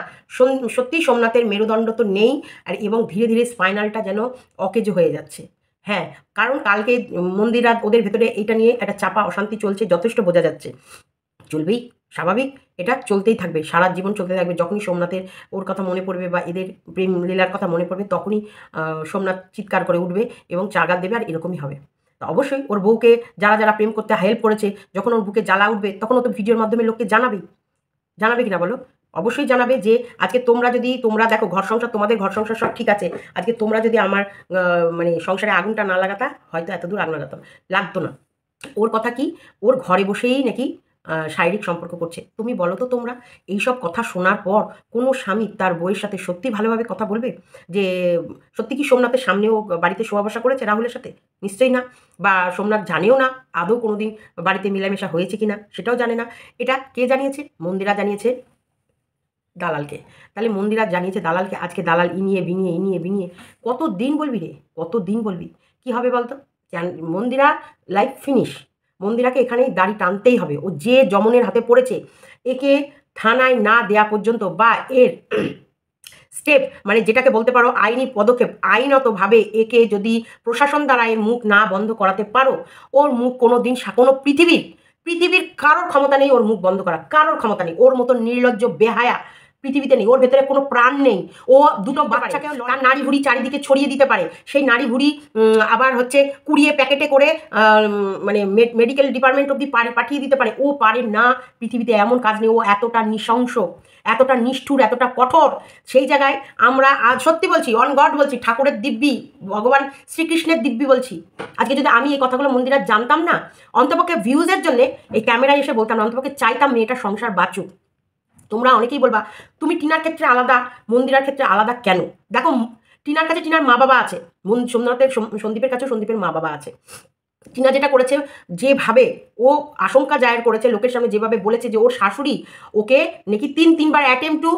সত্যি সোমনাথের মেরুদণ্ড তো নেই, আর এবং ধীরে ধীরে স্পাইনালটা যেন অকেজো হয়ে যাচ্ছে। হ্যাঁ, কারণ কালকে মন্দিরা ওদের ভেতরে এটা নিয়ে একটা চাপা অশান্তি চলছে, যথেষ্ট বোঝা যাচ্ছে। চলবেই, স্বাভাবিক, এটা চলতেই থাকবে, সারা জীবন চলতে থাকবে। যখনই সোমনাথের ওর কথা মনে পড়বে বা এদের প্রেম লীলার কথা মনে পড়বে, তখনই সোমনাথ চিৎকার করে উঠবে এবং চাগার দেবে, আর এরকমই হবে। তো অবশ্যই ওর বউকে যারা যারা প্রেম করতে হেল্প করেছে, যখন ওর বুকে জ্বালা উঠবে তখন ও তো ভিডিওর মাধ্যমে লোককে জানাবেই। জানাবে কিনা বলো? অবশ্যই জানাবে যে আজকে তোমরা দেখো, ঘর সংসার, তোমাদের ঘর সংসার সব ঠিক আছে, আজকে তোমরা যদি আমার মানে সংসারে আগুনটা না লাগাতা, হয়তো এতদূর আগুন লাগতো না। ওর কথা কি, ওর ঘরে বসেই নাকি শারীরিক সম্পর্ক করছে। তুমি বলো তো, তোমরা এইসব কথা শোনার পর কোনো স্বামী তার বউয়ের সাথে সত্যি ভালোভাবে কথা বলবে? যে সত্যি কি সোমনাথের সামনেও বাড়িতে শোয়া বসা করেছে রাহুলের সাথে? নিশ্চয়ই না। বা সোমনাথ জানেও না আদৌ কোনোদিন বাড়িতে মেলামেশা হয়েছে কিনা, সেটাও জানে না। এটা কে জানিয়েছে? মন্দিরা জানিয়েছে দালালকে। তাহলে মন্দিরা জানিয়েছে দালালকে, আজকে দালাল ইনিয়ে বিনিয়ে কত দিন বলবি রে, কত দিন বলবি? কি হবে বলতো? মন্দিরা লাইফ ফিনিশ। মন্দিরাকে এখানেই দাড়ি টানতেই হবে। ও যে যমনের হাতে পড়েছে, একে থানায় না দেয়া পর্যন্ত বা এর স্টেপ, মানে যেটাকে বলতে পারো আইনি পদক্ষেপ, আইনতভাবে একে যদি প্রশাসন দ্বারা এর মুখ না বন্ধ করাতে পারো, ওর মুখ কোনো দিন কোনো পৃথিবীর কারোর ক্ষমতা নেই ওর মুখ বন্ধ করা, কারোর ক্ষমতা নেই। ওর মতো নির্লজ্জ বেহায়া পৃথিবীতে নেই। ওর ভেতরে কোনো প্রাণ নেই। ও দুটো বাচ্চাকে তার নাড়ি ভুড়ি চারিদিকে ছড়িয়ে দিতে পারে। সেই নাড়ি ভুড়ি আবার হচ্ছে কুড়িয়ে প্যাকেটে করে মানে মেডিকেল ডিপার্টমেন্ট অব্দি পাঠিয়ে দিতে পারে। ও পারে না। পৃথিবীতে এমন কাজ নেই। ও এতটা নৃশংস, এতটা নিষ্ঠুর, এতটা কঠোর। সেই জায়গায় আমরা আজ সত্যি বলছি, অন গড বলছি, ঠাকুরের দিব্যি, ভগবান শ্রীকৃষ্ণের দিব্যি বলছি, আজকে যদি আমি এই কথাগুলো মন্দিরা জানতাম না, অন্তপক্ষে ভিউজের জন্য এই ক্যামেরায় এসে বলতাম না, অন্তপক্ষে চাইতাম মেয়েটার সংসার বাঁচুক। তোমরা অনেকেই বলবা তুমি টিনার ক্ষেত্রে আলাদা, মন্দিরার ক্ষেত্রে আলাদা কেন? দেখো, টিনার কাছে টিনার মা বাবা আছে, সোমনাথের সন্দীপের কাছে সন্দীপের মা বাবা আছে। টিনা যেটা করেছে, যেভাবে ও আশঙ্কা জায়ের করেছে, লোকের সামনে যেভাবে বলেছে যে ওর শাশুড়ি ওকে নাকি তিনবার অ্যাটেম্প টু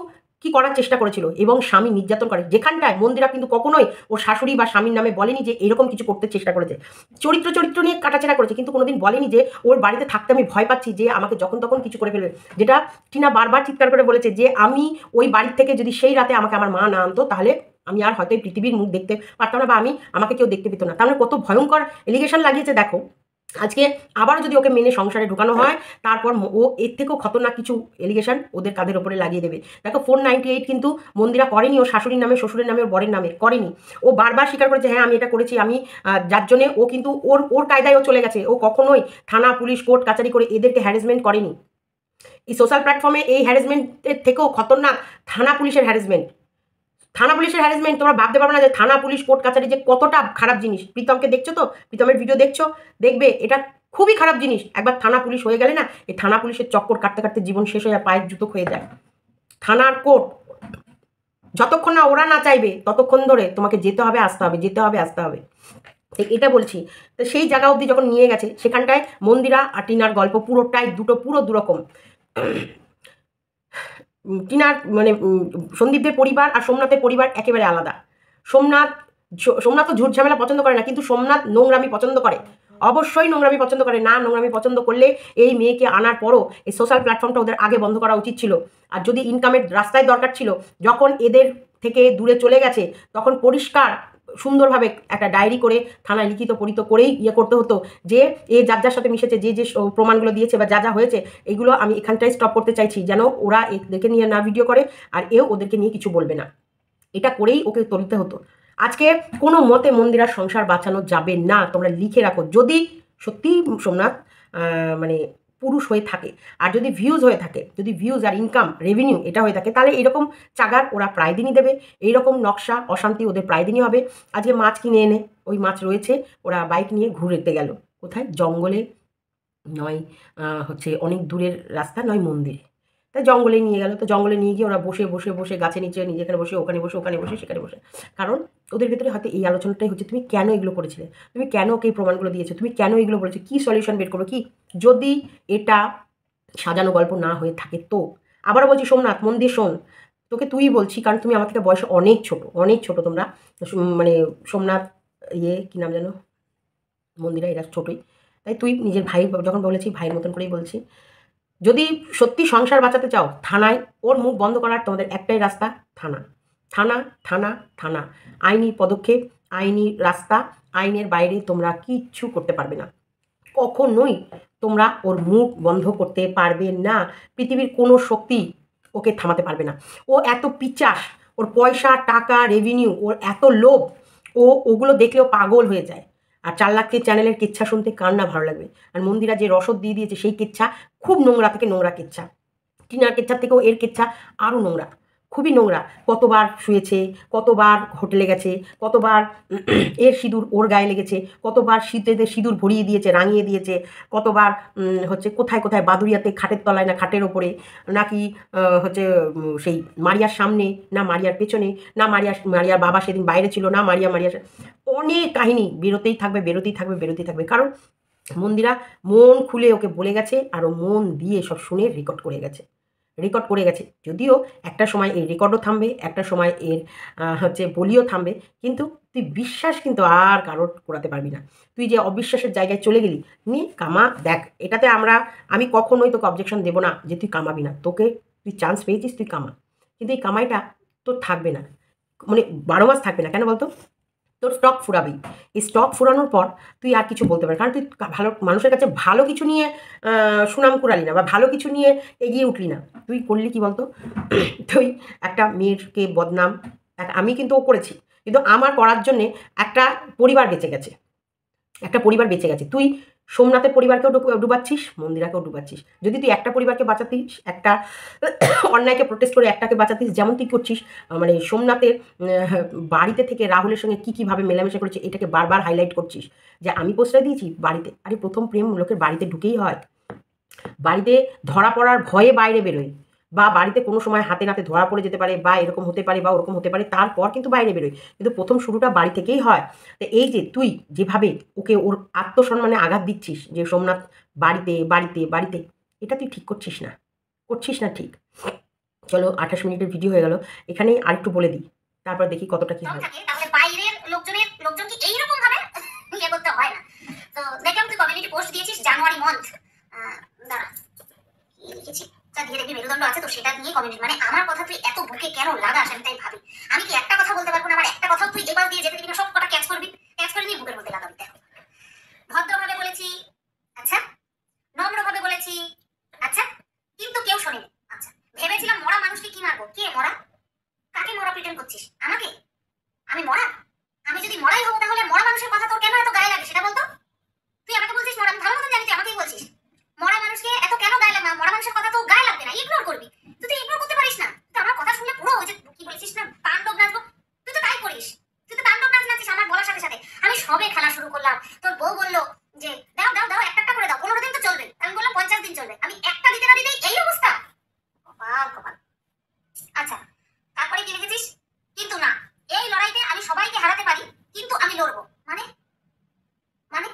কি করার চেষ্টা করেছিল এবং স্বামী নির্যাতন করে, যেখানটায় মন্দিরা কিন্তু কখনোই ওর শাশুড়ি বা স্বামীর নামে বলেনি যে এরকম কিছু করতে চেষ্টা করেছে। চরিত্র নিয়ে কাটাছেড়া করেছে, কিন্তু কোনোদিন বলেনি যে ওর বাড়িতে থাকতে আমি ভয় পাচ্ছি যে আমাকে যখন তখন কিছু করে ফেলবে। যেটা টিনা বারবার চিৎকার করে বলেছে যে আমি ওই বাড়ির থেকে যদি সেই রাতে আমাকে আমার মা না আনতো, তাহলে আমি আর হয়তো এই পৃথিবীর মুখ দেখতে পারতাম না, বা আমাকে কেউ দেখতে পেত না। তাহলে কত ভয়ঙ্কর এলিগেশন লাগিয়েছে দেখো। আজকে আবার যদি ওকে মেনে সংসারে ঢোকানো হয়, তারপর ও এর থেকেও খতরনাক কিছু এলিগেশন ওদের কাঁধের ওপরে লাগিয়ে দেবে। দেখো 498 কিন্তু মন্দিরা করেনি ওর শাশুড়ির নামে, শ্বশুরের নামে, ওর বরের নামে করেনি। ও বারবার স্বীকার করেছে, হ্যাঁ আমি এটা করেছি, আমি যার জন্যে ও কিন্তু ওর কায়দায় ও চলে গেছে। ও কখনোই থানা পুলিশ কোর্ট কাচারি করে এদেরকে হ্যারাসমেন্ট করেনি। এই সোশ্যাল প্ল্যাটফর্মে এই হ্যারাসমেন্টের থেকেও খতরনাক থানা পুলিশের হ্যারাসমেন্ট। থানা পুলিশের হ্যারাসমেন্ট তোমরা ভাবতে পারবে না যে থানা পুলিশ কোর্ট কাছারি যে কতটা খারাপ জিনিস। প্রীতমকে দেখছো তো, প্রীতমের ভিডিও দেখছো, দেখবে এটা খুবই খারাপ জিনিস। একবার থানা পুলিশ হয়ে গেলে না, এই থানা পুলিশের চক্কর কাটতে কাটতে জীবন শেষ হয়ে যায়, পায়ের জুতো হয়ে যায়। থানার কোর্ট যতক্ষণ না ওরা না চাইবে, ততক্ষণ ধরে তোমাকে যেতে হবে, আসতে হবে, যেতে হবে, আসতে হবে। এটা বলছি। তো সেই জায়গা অবধি যখন নিয়ে গেছে, সেখানটায় মন্দিরা আর টিনার গল্প পুরোটাই পুরো দুরকম। টিনার মানে সন্দীপদের পরিবার আর সোমনাথের পরিবার একেবারে আলাদা। সোমনাথ তো ঝুট ঝামেলা পছন্দ করে না, কিন্তু সোমনাথ নোংরামি পছন্দ করে, অবশ্যই নোংরামি পছন্দ করে। না, নোংরামি পছন্দ করলে এই মেয়েকে আনার পরও এই সোশ্যাল প্ল্যাটফর্মটা ওদের আগে বন্ধ করা উচিত ছিল। আর যদি ইনকামের রাস্তায় দরকার ছিল, যখন এদের থেকে দূরে চলে গেছে, তখন পরিষ্কার সুন্দরভাবে একটা ডায়েরি করে থানায় লিখিত পরিত করেই করতে হতো যে এ যার সাথে মিশেছে, যে প্রমাণগুলো দিয়েছে বা যা হয়েছে, এগুলো আমি এখানটায় স্টপ করতে চাইছি, যেন ওরা এদেরকে নিয়ে না ভিডিও করে আর এও ওদেরকে নিয়ে কিছু বলবে না। এটা করেই ওকে তুলতে হতো। আজকে কোনো মতে মন্দিরার সংসার বাঁচানো যাবে না, তোমরা লিখে রাখো। যদি সত্যি সোমনাথ মানে পুরুষ হয়ে থাকে, আর যদি ভিউজ হয়ে থাকে, যদি ভিউজ আর ইনকাম রেভিনিউ এটা হয়ে থাকে, তাহলে এরকম চাগার ওরা প্রায় দিনই দেবে, এইরকম নকশা অশান্তি ওদের প্রায় দিনই হবে। আজকে মাছ কিনে এনে, ওই মাছ রয়েছে, ওরা বাইক নিয়ে ঘুরতে গেল কোথায়? জঙ্গলে, নয় হচ্ছে অনেক দূরের রাস্তা, নয় মন্দিরে। তাই জঙ্গলে নিয়ে গেল। তো জঙ্গলে নিয়ে গিয়ে ওরা বসে গাছের নিচে, যেখানে বসে, ওখানে বসে, সেখানে বসে। কারণ ওদের ভেতরে হয়তো এই আলোচনাটাই হচ্ছে, তুমি কেন এগুলো করেছিলে, তুমি কেন ওকে এই প্রমাণগুলো দিয়েছো, তুমি কেন এগুলো বলেছো, কী সলিউশন বের করবো, কি যদি এটা সাজানো গল্প না হয়ে থাকে। তো আবারও বলছি, সোমনাথ মন দিয়ে শোন, তোকে তুই বলছি, কারণ তুমি আমার থেকে বয়সে অনেক ছোট তোমরা, মানে সোমনাথ, কী নাম জানো, মন্দিরা, এরা ছোটোই। তাই তুই নিজের ভাই যখন বলেছি ভাইয়ের মতন করেই বলছি, যদি সত্যি সংসার বাঁচাতে চাও থানায় ওর মুখ বন্ধ করার তোমাদের একটাই রাস্তা, থানা থানা থানা থানা। আইনি পদক্ষেপ, আইনি রাস্তা, আইনের বাইরে তোমরা কিচ্ছু করতে পারবে না, কখনোই তোমরা ওর মুখ বন্ধ করতে পারবে না। পৃথিবীর কোনো শক্তি ওকে থামাতে পারবে না। ও এত পিচাস, ওর পয়সা টাকা রেভিনিউ, ওর এত লোভ, ও ওগুলো দেখলেও পাগল হয়ে যায়। আর 4 লাখ চ্যানেলের কিচ্ছা শুনতে কার না ভালো লাগবে। আর মন্দিরা যে রসদ দিয়ে দিয়েছে সেই কিচ্ছা খুব নোংরা থেকে নোংরা কিচ্ছা, টিনার কেচ্ছার থেকেও এর কেচ্ছা আরও নোংরা, খুবই নোংরা। কতবার শুয়েছে, কতবার হোটেলে গেছে, কতবার এর সিঁদুর ওর গায়ে লেগেছে, কতবার শীতেদের সিঁদুর ভরিয়ে দিয়েছে, রাঙিয়ে দিয়েছে, কতবার হচ্ছে কোথায় কোথায় বাদুরিয়াতে খাটের তলায় না খাটের ওপরে, নাকি হচ্ছে সেই মারিয়ার সামনে না মারিয়ার পেছনে, না মারিয়ার বাবা সেদিন বাইরে ছিল, না মারিয়া অনেক কাহিনী বেরোতেই থাকবে বেরোতেই থাকবে বেরোতেই থাকবে। কারণ মন্দিরা মন খুলে ওকে বলে গেছে আর ও মন দিয়ে সব শুনে রেকর্ড করে গেছে। যদিও একটা সময় এই রেকর্ডও থামবে, একটা সময় এর হচ্ছে বলিও থামবে, কিন্তু তুই বিশ্বাস কিন্তু আর কারোর করাতে পারবি না। তুই যে অবিশ্বাসের জায়গায় চলে গেলি, নিয়ে কামা দেখ। এটাতে আমি কখনোই তোকে অবজেকশন দেবো না যে তুই কামাবি না, তুই চান্স পেয়েছিস, তুই কামা। কিন্তু এই কামাইটা তোর থাকবে না, মানে 12 মাস থাকবে না। কেন বলতো? তোর স্টক ফুরাবি। এই স্টক ফুরানোর পর তুই আর কিছু বলতে পারবি, কারণ তুই ভালো মানুষের কাছে ভালো কিছু নিয়ে সুনাম কুড়ালি না, বা ভালো কিছু নিয়ে এগিয়ে উঠলি না। তুই করলি কি বলতো? তুই একটা মেয়েরকে বদনাম, আমি কিন্তু ও করেছি, কিন্তু আমার করার জন্যে একটা পরিবার বেঁচে গেছে। তুই সোমনাথের পরিবারকেও ডুবাচ্ছিস, মন্দিরাকেও ডুবাচ্ছিস। যদি তুই একটা পরিবারকে বাঁচাতিস, একটা অন্যায়কে প্রোটেস্ট করে একটাকে বাঁচাতিস, যেমন তুই করছিস, মানে সোমনাথের বাড়িতে থেকে রাহুলের সঙ্গে কীভাবে মেলামেশা করেছে এটাকে বারবার হাইলাইট করছিস, যে আমি প্রশ্রয় দিয়েছি বাড়িতে। আরে প্রথম প্রেম লোকের বাড়িতে ঢুকেই হয়, বাড়িতে ধরা পড়ার ভয়ে বাইরে বেরোয়, বা বাড়িতে কোনো সময় হাতে নাতে ধরা পড়ে যেতে পারে, বা এরকম হতে পারে বা ওরকম হতে পারে, তারপর কিন্তু বাইরে বেরোয়, কিন্তু প্রথম শুরুটা বাড়ি থেকেই হয়। তো এই যে তুই যেভাবে ওকে ওর আত্মসম্মানে আঘাত দিচ্ছিস, যে সোমনাথ বাড়িতে বাড়িতে বাড়িতে, এটা তুই ঠিক করছিস না ঠিক। চলো 28 মিনিটের ভিডিও হয়ে গেল, এখানেই আরেকটু বলে দিই, তারপর দেখি কতটা কি হয়। তাহলে বাইরের লোকজনকে এইরকম ভাবে ইয়ে করতে হয় না। তো দেখলাম তুই কমিউনিটি পোস্ট দিয়েছিস জানুয়ারি মান্থ, দাঁড়া কি লিখেছি, দিয়ে দেখবি মেরুদণ্ড আছে তো, সেটা নিয়ে কমিউনিটি, মানে আমার কথা তুই এত বুকে কেন লাগাস আমি তাই ভাবি। আমি কি একটা কথা বলতে পারবো না? আমার একটা কথা তুই এবার দিয়ে যেতে দিবি না, সব কটা ক্যাচ করে নিয়ে বুকের মধ্যে লাগাবি। দেখো, ভদ্রভাবে বলেছি, আচ্ছা, নম্রভাবে বলেছি, আচ্ছা, কিন্তু কেউ শোনেনি। আচ্ছা, ভেবেছিলাম মরা মানুষকে কি মারবো। কে মরা? কাকে মরা প্রিটেন্ড করছিস? আমাকে? আমি মরা? আমি যদি মরাই হবো তাহলে মরা মানুষের কথা তোর কেন এত গায়ে লাগে সেটা বলতো। তুই আমাকে বলছিস মরা, আমি ভালো মতন জানি তুই আমাকেই বলছিস মরা মানুষকে এত কেন গায়ে লাগে না। মরা মানুষের কথা তো গায়ে লাগবে না, ইগনোর করবি। তুই তো ইগনোর করতে পারিস না। তুই আমার কথা শুনলে পুরো ওই যে কি বলেছিস না তাণ্ডব নাচবো, তুই তো তাই করিস। তুই তো তাণ্ডব নাচিস আমার বলার সাথে সাথে। আমি সবে খেলা শুরু করলাম, তোর বউ বললো যে দাও দাও দাও একটা করে দাও, 15 দিন তো চলবে। আমি বললাম 50 দিন চলবে। আমি একটা দিতে না দিতেই এই অবস্থা। কপাল। আচ্ছা, তারপরে কি লিখেছিস? কিন্তু না, এই লড়াইতে আমি সবাইকে হারাতে পারি, কিন্তু আমি লড়বো। মানে মানে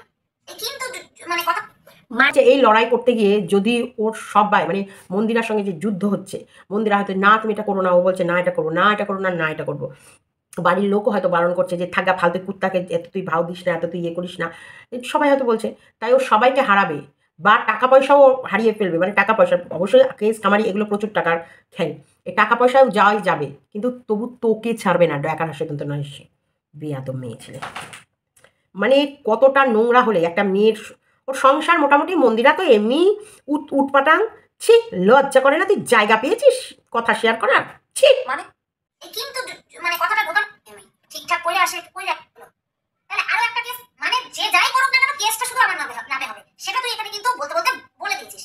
এই কিন্তু মানে কথা এই লড়াই করতে গিয়ে যদি ওর সবাই, মানে মন্দিরার সঙ্গে যে যুদ্ধ হচ্ছে, মন্দিরা হয়তো না তুমি এটা করো না, ও বলছে না এটা করবো, না এটা করো না, না এটা করবো, বাড়ির লোকও হয়তো বারণ করছে যে থাকা ফালতু কুত্তাকে এত তুই ভাও দিস না, এত তুই ইয়ে করিস না, সবাই হয়তো বলছে, তাই ও সবাইকে হারাবে, বা টাকা পয়সাও হারিয়ে ফেলবে। মানে টাকা পয়সা অবশ্যই কেস কামারি এগুলো প্রচুর টাকার খেল, এই টাকা পয়সাও যাওয়াই যাবে, কিন্তু তবু তোকে ছাড়বে না। ডয়াকার হাসে কিন্তু নয়, সে বেয়াদব মেয়ে ছেলে। মানে কতটা নোংরা হলে একটা মেয়ের, ওর সংসার মোটামুটি, মন্দিরা তো এমনি উটপাটাং, ছি লজ্জা করে না? তুই জায়গা পেয়েছিস কথা শেয়ার করার? ছি। মানে কিন্তু মানে কথাটা ঢোকান ঠিকঠাক করে আসে কই রাখলো। তাহলে আরো একটা কেস, মানে যে যাই করুক না কেন কেসটা শুধু আমার নামে হবে, সেটা তুই এখানে কিন্তু বলতে বলে দিয়েছিস।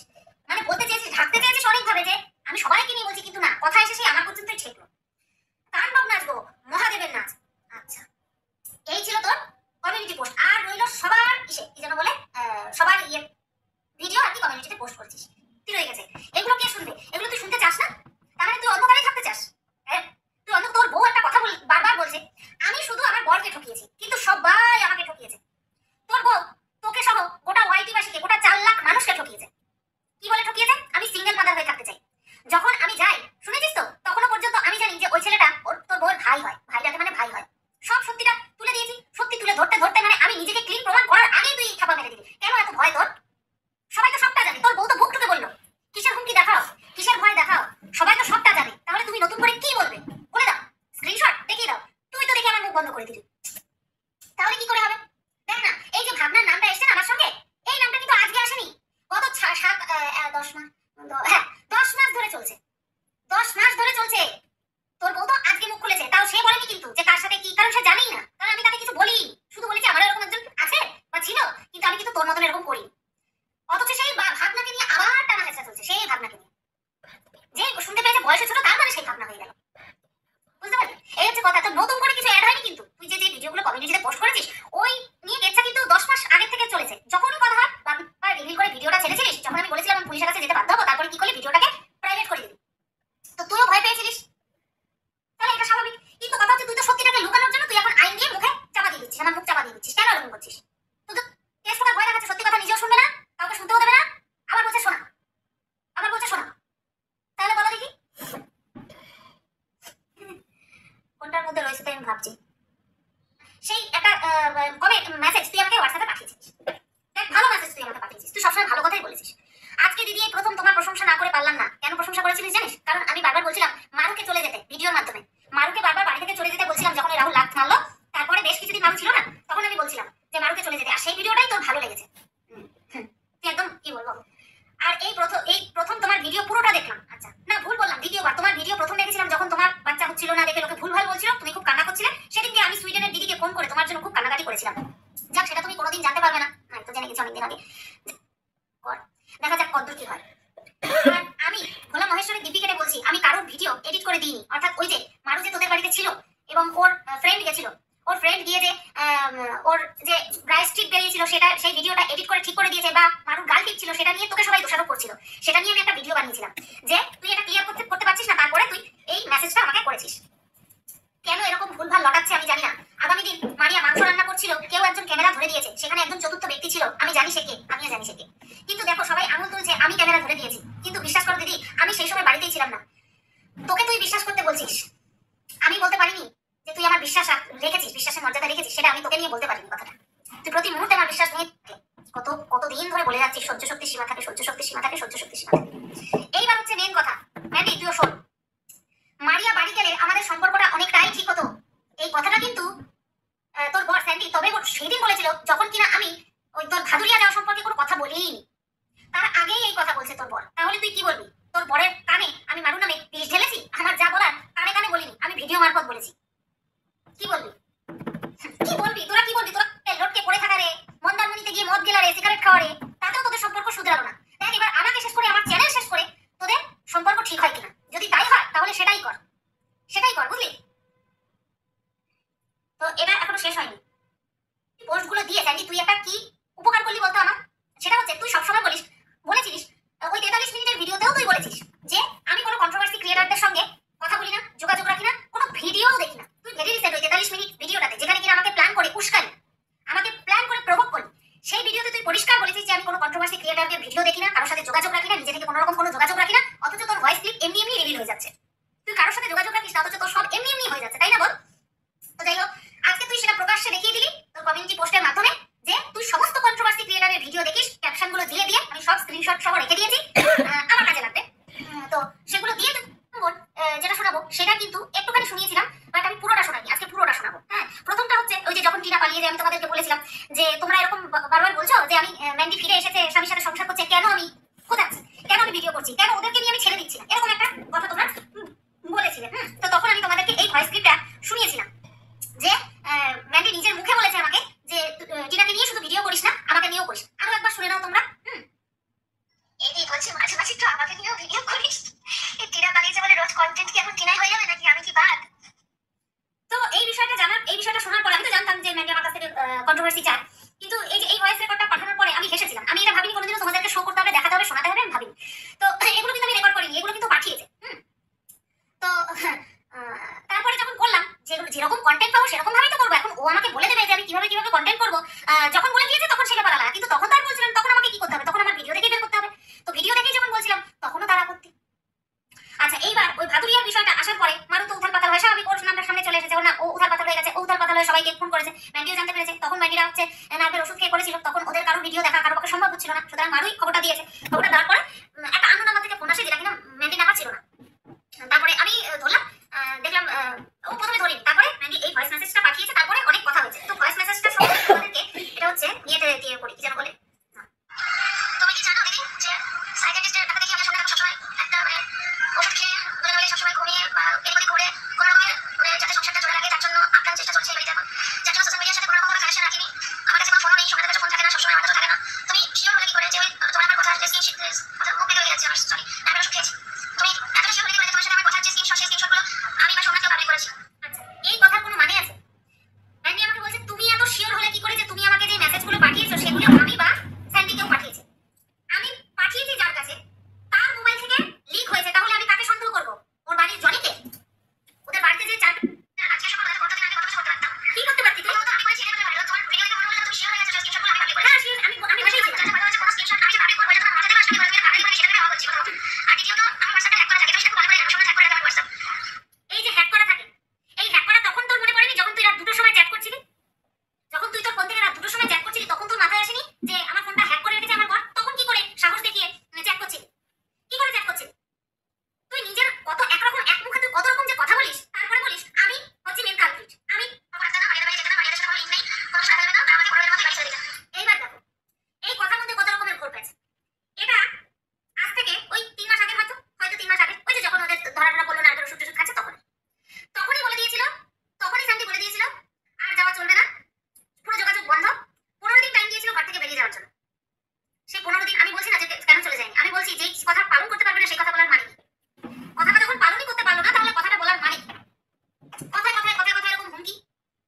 মানে বলতে চেয়েছিস, ঢাকতে চেয়েছিস অনেক ভাবে যে আমি সবাইকে নিয়ে বলছি, কিন্তু না, কথা এসে সেই আমার পর্যন্তই ঠেকলো। তাণ্ডব নাচবো, মহাদেবের নাচ। আচ্ছা, এই ছিল তোর কমিউনিটি পোস্ট। আর রইল সবার কি যেন বলে, সবার ইয়ে ভিডিও আর কি কমিউনিটিতে পোস্ট করছিস, তুই রয়ে গেছে। এগুলো কে শুনবে? এগুলো তুই শুনতে চাস না? তার মানে তুই অন্ধকারে থাকতে চাস। হ্যাঁ, তুই তোর বউ একটা কথা বারবার বলছে আমি শুধু আমার বরকে ঠকিয়েছি, কিন্তু পাগলামি করছিস? তুই তো কেস ঠোকার ভয় দেখাচ্ছে, সত্যি কথা নিজেও শুনবে না, কাউকে শুনতেও দেবে না, আবার বলছে শোনা, আবার বলছে শোনা। তাহলে বলো দেখি কোনটার মধ্যে রয়েছে তাই আমি ভাবছি। সেই একটা কমেন্ট মেসেজ তুই আমাকে হোয়াটসঅ্যাপে পাঠিয়েছিস, দেখ ভালো মেসেজ তুই আমাকে পাঠিয়েছিস, তুই সবসময় ভালো কথাই বলেছিস। আজকে দিদি এই প্রথম তোমার প্রশংসা না করে পারলাম না। কেন প্রশংসা করেছিলিস জানিস? কারণ আমি বারবার বলছিলাম মারুকে চলে যেতে, ভিডিওর মাধ্যমে মারুকে বারবার বাড়ি থেকে চলে যেতে বলছিলাম। যখন রাহুল লাত মারলো তারপরে বেশ কিছুদিন মারু ছিল না, তখন আমি বলছিলাম যে মারুকে চলে যেতে, আর সেই ভিডিওটাই তোর ভালো লেগেছে। তুই একদম কি বলবো। আর এই প্রথম তোমার ভিডিও পুরোটা দেখলাম। আচ্ছা না ভুল বললাম, দ্বিতীয়বার তোমার ভিডিও প্রথম দেখেছিলাম যখন তোমার বাচ্চা হচ্ছিল না দেখে লোকে ভুলভাল বলছিল, তুমি খুব কান্না করছিলে। সেদিনকে আমি সুইডেনের দিদিকে ফোন করে তোমার জন্য খুব কান্নাকাটি করেছিলাম। যাক সেটা তুমি কোনোদিন জানতে পারবে না, আমি তো জেনে গেছি অনেকদিন আগে। দেখা যাক কত কি হয়। আর আমি ভোলা মহেশ্বরী দিব্যি কেটে বলছি, আমি কারোর ভিডিও এডিট করে দিইনি। অর্থাৎ ওই যে মারু যে তোদের বাড়িতে ছিল এবং ওর ফ্রেন্ড গেছিল, ওর ফ্রেন্ড গিয়ে যে ওর যে ব্রাইস ট্রিপ বেরিয়েছিল সেটা, সেই ভিডিওটা এডিট করে ঠিক করে দিয়েছে, বা মারুর গাল ঠিক ছিল সেটা নিয়ে তোকে সবাই দোষারোপ করছিল। সেটা নিয়ে আমি একটা ভিডিও বানিয়েছিলাম যে তুই এটা ক্লিয়ার করতে পারছিস না, তারপরে তুই এই মেসেজটা আমাকে করেছিস। কেন এরকম ভুলভাল লটাচ্ছে আমি জানি না। আগামী দিন মারিয়া মাংস রান্না করছিল, কেউ একজন ক্যামেরা ধরে দিয়েছে, সেখানে একজন চতুর্থ ব্যক্তি ছিল, আমি জানি সে কে, আমিও জানি সে কে। কিন্তু দেখো সবাই আঙুল তুলছে আমি ক্যামেরা ধরে দিয়েছি, কিন্তু বিশ্বাস করো দিদি আমি সেই সময় বাড়িতেই ছিলাম না। তোকে তুই বিশ্বাস করতে বলছিস, আমি বলতে পারিনি যে তুই আমার বিশ্বাস রেখেছিস, বিশ্বাসের মর্যাদা রেখেছিস, সেটা আমি তোকে নিয়ে বলতে পারিনি কথাটা। তুই প্রতি মুহূর্তে আমার বিশ্বাস নিয়ে কতদিন ধরে বলে যাচ্ছিস সহ্য শক্তির সীমা থাকে, সহ্য শক্তির সীমা থাকে, সহ্য শক্তির সীমা থাকে। এইবার হচ্ছে মেন কথা, ম্যান্ডি তুইও শোন। মারিয়া বাড়ি গেলে আমাদের সম্পর্কটা অনেকটাই ঠিক হতো, এই কথাটা কিন্তু তোর বর স্যান্ডি তবে সেদিন বলেছিল যখন কিনা আমি ওই তোর ভাদুরিয়া যাওয়া সম্পর্কে কোনো কথা বলিনি, তার আগেই এই কথা বলছে তোর বর। তাহলে তুই কি বলবি? তোর বরের কানে আমি মারু নামে বিষ ঢেলেছি? আমার যা বলার কানে কানে বলিনি, আমি ভিডিও মারফত বলেছি। কি বলবি? কি বলবি তোরা, কি বলবি তোরা? লটকে পড়ে থাকা রে, মন্দারমণিতে গিয়ে মদ গেলা রে, সিগারেট খাওয়া রে, তাতেও তোদের সম্পর্ক শুধরালো না। দেখ এবার আমাকে শেষ করে, আমার চ্যানেল শেষ করে তোদের সম্পর্ক ঠিক হয় কিনা। যদি তাই হয় তাহলে সেটাই কর, সেটাই কর, বুঝলি? তো এটা এখনো শেষ হয়নি। পোস্টগুলো দিয়ে স্যান্ডি তুই একটা কি উপকার করলি বলতো আমার? সেটা হচ্ছে তুই সবসময় বলেছিলিস ওই 43 মিনিটের ভিডিওতেও তুই বলেছিস যে আমি কোনো কন্ট্রোভার্সি ক্রিয়েটরদের সঙ্গে কথা বলি না, যোগাযোগ রাখি না, কোনো ভিডিওও দেখি না। তুই ভেরি রিসেন্ট ওই 43 মিনিট ভিডিওটাতে যেখানে কিনা আমাকে প্ল্যান করে উস্কালি, আমাকে প্ল্যান করে প্রভোক করলি, সেই ভিডিওতে তুই পরিষ্কার বলেছিস যে আমি কোনো কন্ট্রোভার্সি ক্রিয়েটরদের ভিডিও দেখি না, কারোর সাথে যোগাযোগ রাখি না, নিজে থেকে কোনো রকম কোনো যোগাযোগ রাখি না, অথচ তোর ভয়েস ক্লিপ এমনি এমনি রিভিল হয়ে যাচ্ছে। তুই কারোর সাথে যোগাযোগ রাখিস না, অথচ তোর সব এমনি এমনি হয়ে যাচ্ছে, তাই না বল? তো যাই হোক, আজকে তুই সেটা প্রকাশ্যে দেখিয়ে দিলি তোর কমিউনিটি পোস্টের মাধ্যমে যে তুই সমস্ত কন্ট্রোভার্সি ক্রিয়েটরের ভিডিও দেখিস, ক্যাপশনগুলো দিয়ে দিয়ে আমি সব স্ক্রিনশট সহ রেখে দিয়েছি, আমার কাজে লাগবে। তো সেগুলো দিয়ে যেটা শোনাবো সেটা কিন্তু একটুখানি শুনিয়েছিলাম, বাট আমি পুরোটা শোনাইনি, আজকে পুরোটা শোনাবো। হ্যাঁ, প্রথমটা হচ্ছে ওই যে যখন টিনা পালিয়ে যায়, আমি তোমাদেরকে বলেছিলাম যে তোমরা এরকম বারবার বলছো যে আমি ম্যান্ডি ফিরে এসেছে, স্বামীর সাথে সংসার করছে, কেন আমি কোথাচ্ছি, কেন আমি ভিডিও করছি, কেন ওদেরকে নিয়ে আমি ছেড়ে দিচ্ছি না, এরকম একটা কথা তোমরা বলেছিলে। তো তখন আমি তোমাদেরকে এই ভয়েস ক্লিপটা শুনিয়েছিলাম যে ম্যান্ডি নিজের মুখে বলেছে আমাকে যে টিনাকে নিয়ে শুধু ভিডিও করিস না, আমাকে নিয়েও করিস। আরো একবার শুনে নাও তোমরা। এই বলছি মাঝে মাঝে একটু আমাকে নিয়েও ভিডিও করিস। এই টিনা পালিয়েছে বলে রোজ কন্টেন্ট কি এখন টিনাই হয়ে যাবে নাকি আমি কি বাদ? তো এই বিষয়টা শোনার পর আমি তো জানতাম যে ম্যান্ডি আমার কাছ থেকে কন্ট্রোভার্সি চায়, কিন্তু এই যে এই ভয়েস রেকর্ডটা পাঠানোর পরে আমি হেসেছিলাম। আমি এটা ভাবিনি কোনোদিনও তোমাদেরকে শো করতে হবে, দেখাতে হবে, শোনাতে হবে, আমি ভাবিনি। তো এগুলো কিন্তু আমি রেকর্ড করিনি, এগুলো কিন্তু পাঠিয়েছে। তো তারপরে যখন করলাম, যেরকম কন্টেন্ট পাবো সেরকম ভাবেই তো করবো। এখন ও আমাকে বলে দেবে যে আমি কিভাবে কিভাবে কন্টেন্ট করবো, যখন বলে দিয়েছে তখন সেটা পারা লাগা। কিন্তু তখন তার বলছিলাম, তখন আমাকে কি করতে হবে? তখন আমার ভিডিও দেখে বের করতে হবে। তো ভিডিও দেখেই যখন বলছিলাম তখনও তার আপত্তি। আচ্ছা, এইবার ওই ভাদুরিয়ার বিষয়টা আসার পরে মারু তো উথাল পাতাল হয়, স্বাভাবিক ওর নামটা সামনে চলে এসেছে, ওর না ও উথাল পাতাল হয়ে গেছে, ও উথাল পাতাল হয়ে সবাইকে ফোন করেছে, ম্যান্ডিও জানতে পেরেছে। তখন ম্যান্ডিরা হচ্ছে নার্ভের ওষুধ খেয়ে করেছিল, তখন ওদের কারো ভিডিও দেখা কারো পক্ষে সম্ভব হচ্ছিল না, সুতরাং মারুই খবরটা দিয়েছে। খবরটা দেওয়ার পরে একটা আননোন নাম্বার থেকে ফোন আসে, যেটা কিনা ম্যান্ডি নাম্বার ছিল না। তারপরে আমি ধরলাম, দেখলাম ও প্রথমে ধরিনি, তারপরে ম্যান্ডি এই ভয়েস মেসেজটা পাঠিয়েছে, তারপরে অনেক কথা হয়েছে। তো ভয়েস মেসেজটা শুনে তোমাদেরকে এটা হচ্ছে নিয়ে দিয়ে করি, কি যেন বলে, তুমি কি জানো দিদি যে সাইকিয়াট্রিস্টের টাকা দেখি আমরা সঙ্গে সবসময় একটা ওষুধ খেয়ে নইলে সবসময় ঘুমিয়ে বা এদিক করে কোনো রকমের যাতে সংসারটা চলে লাগে তার জন্য আপ্রাণ চেষ্টা চলছে এবারে এখন, যার জন্য সোশ্যাল মিডিয়ার সাথে কোনো রকম কানেকশন রাখিনি। আমার কাছে কোনো ফোনও নেই, সবার কাছে ফোন থাকে না, সবসময় আমার কাছে থাকে না। তুমি শিওর হলে কি করে যে ওই তোমার আমার কথা যে স্কিন শিট মুখ বের হয়ে যাচ্ছে আমার, সরি আমি ওষুধ খেয়েছি। এইবার দেখো এই কথার মধ্যে কত রকমের ঘোর পেয়েছে। এটা আজ থেকে ওই 3 মাস আগে, হয়তো 3 মাস আগে, ওই যে যখন ওদের ধরা পড়লো নারকেল ওষুধ টষুধ খাচ্ছে তখনই বলে দিয়েছিল, তখনই শান্তি বলে দিয়েছিল আর যাওয়া চলবে না, পুরো যোগাযোগ বন্ধ। 15 দিন টাইম দিয়েছিল ঘর থেকে বেরিয়ে যাওয়ার জন্য। সেই 15 দিন আমি বলছি না যে কেন চলে যায়নি, আমি বলছি যে কথা পালন করতে পারবে না সেই কথা বলার মানে কি? কথাটা যখন পালনই করতে পারলো না তাহলে কথাটা বলার মানে কি? কথায় কথায় কথায় কথায় এরকম হুমকি,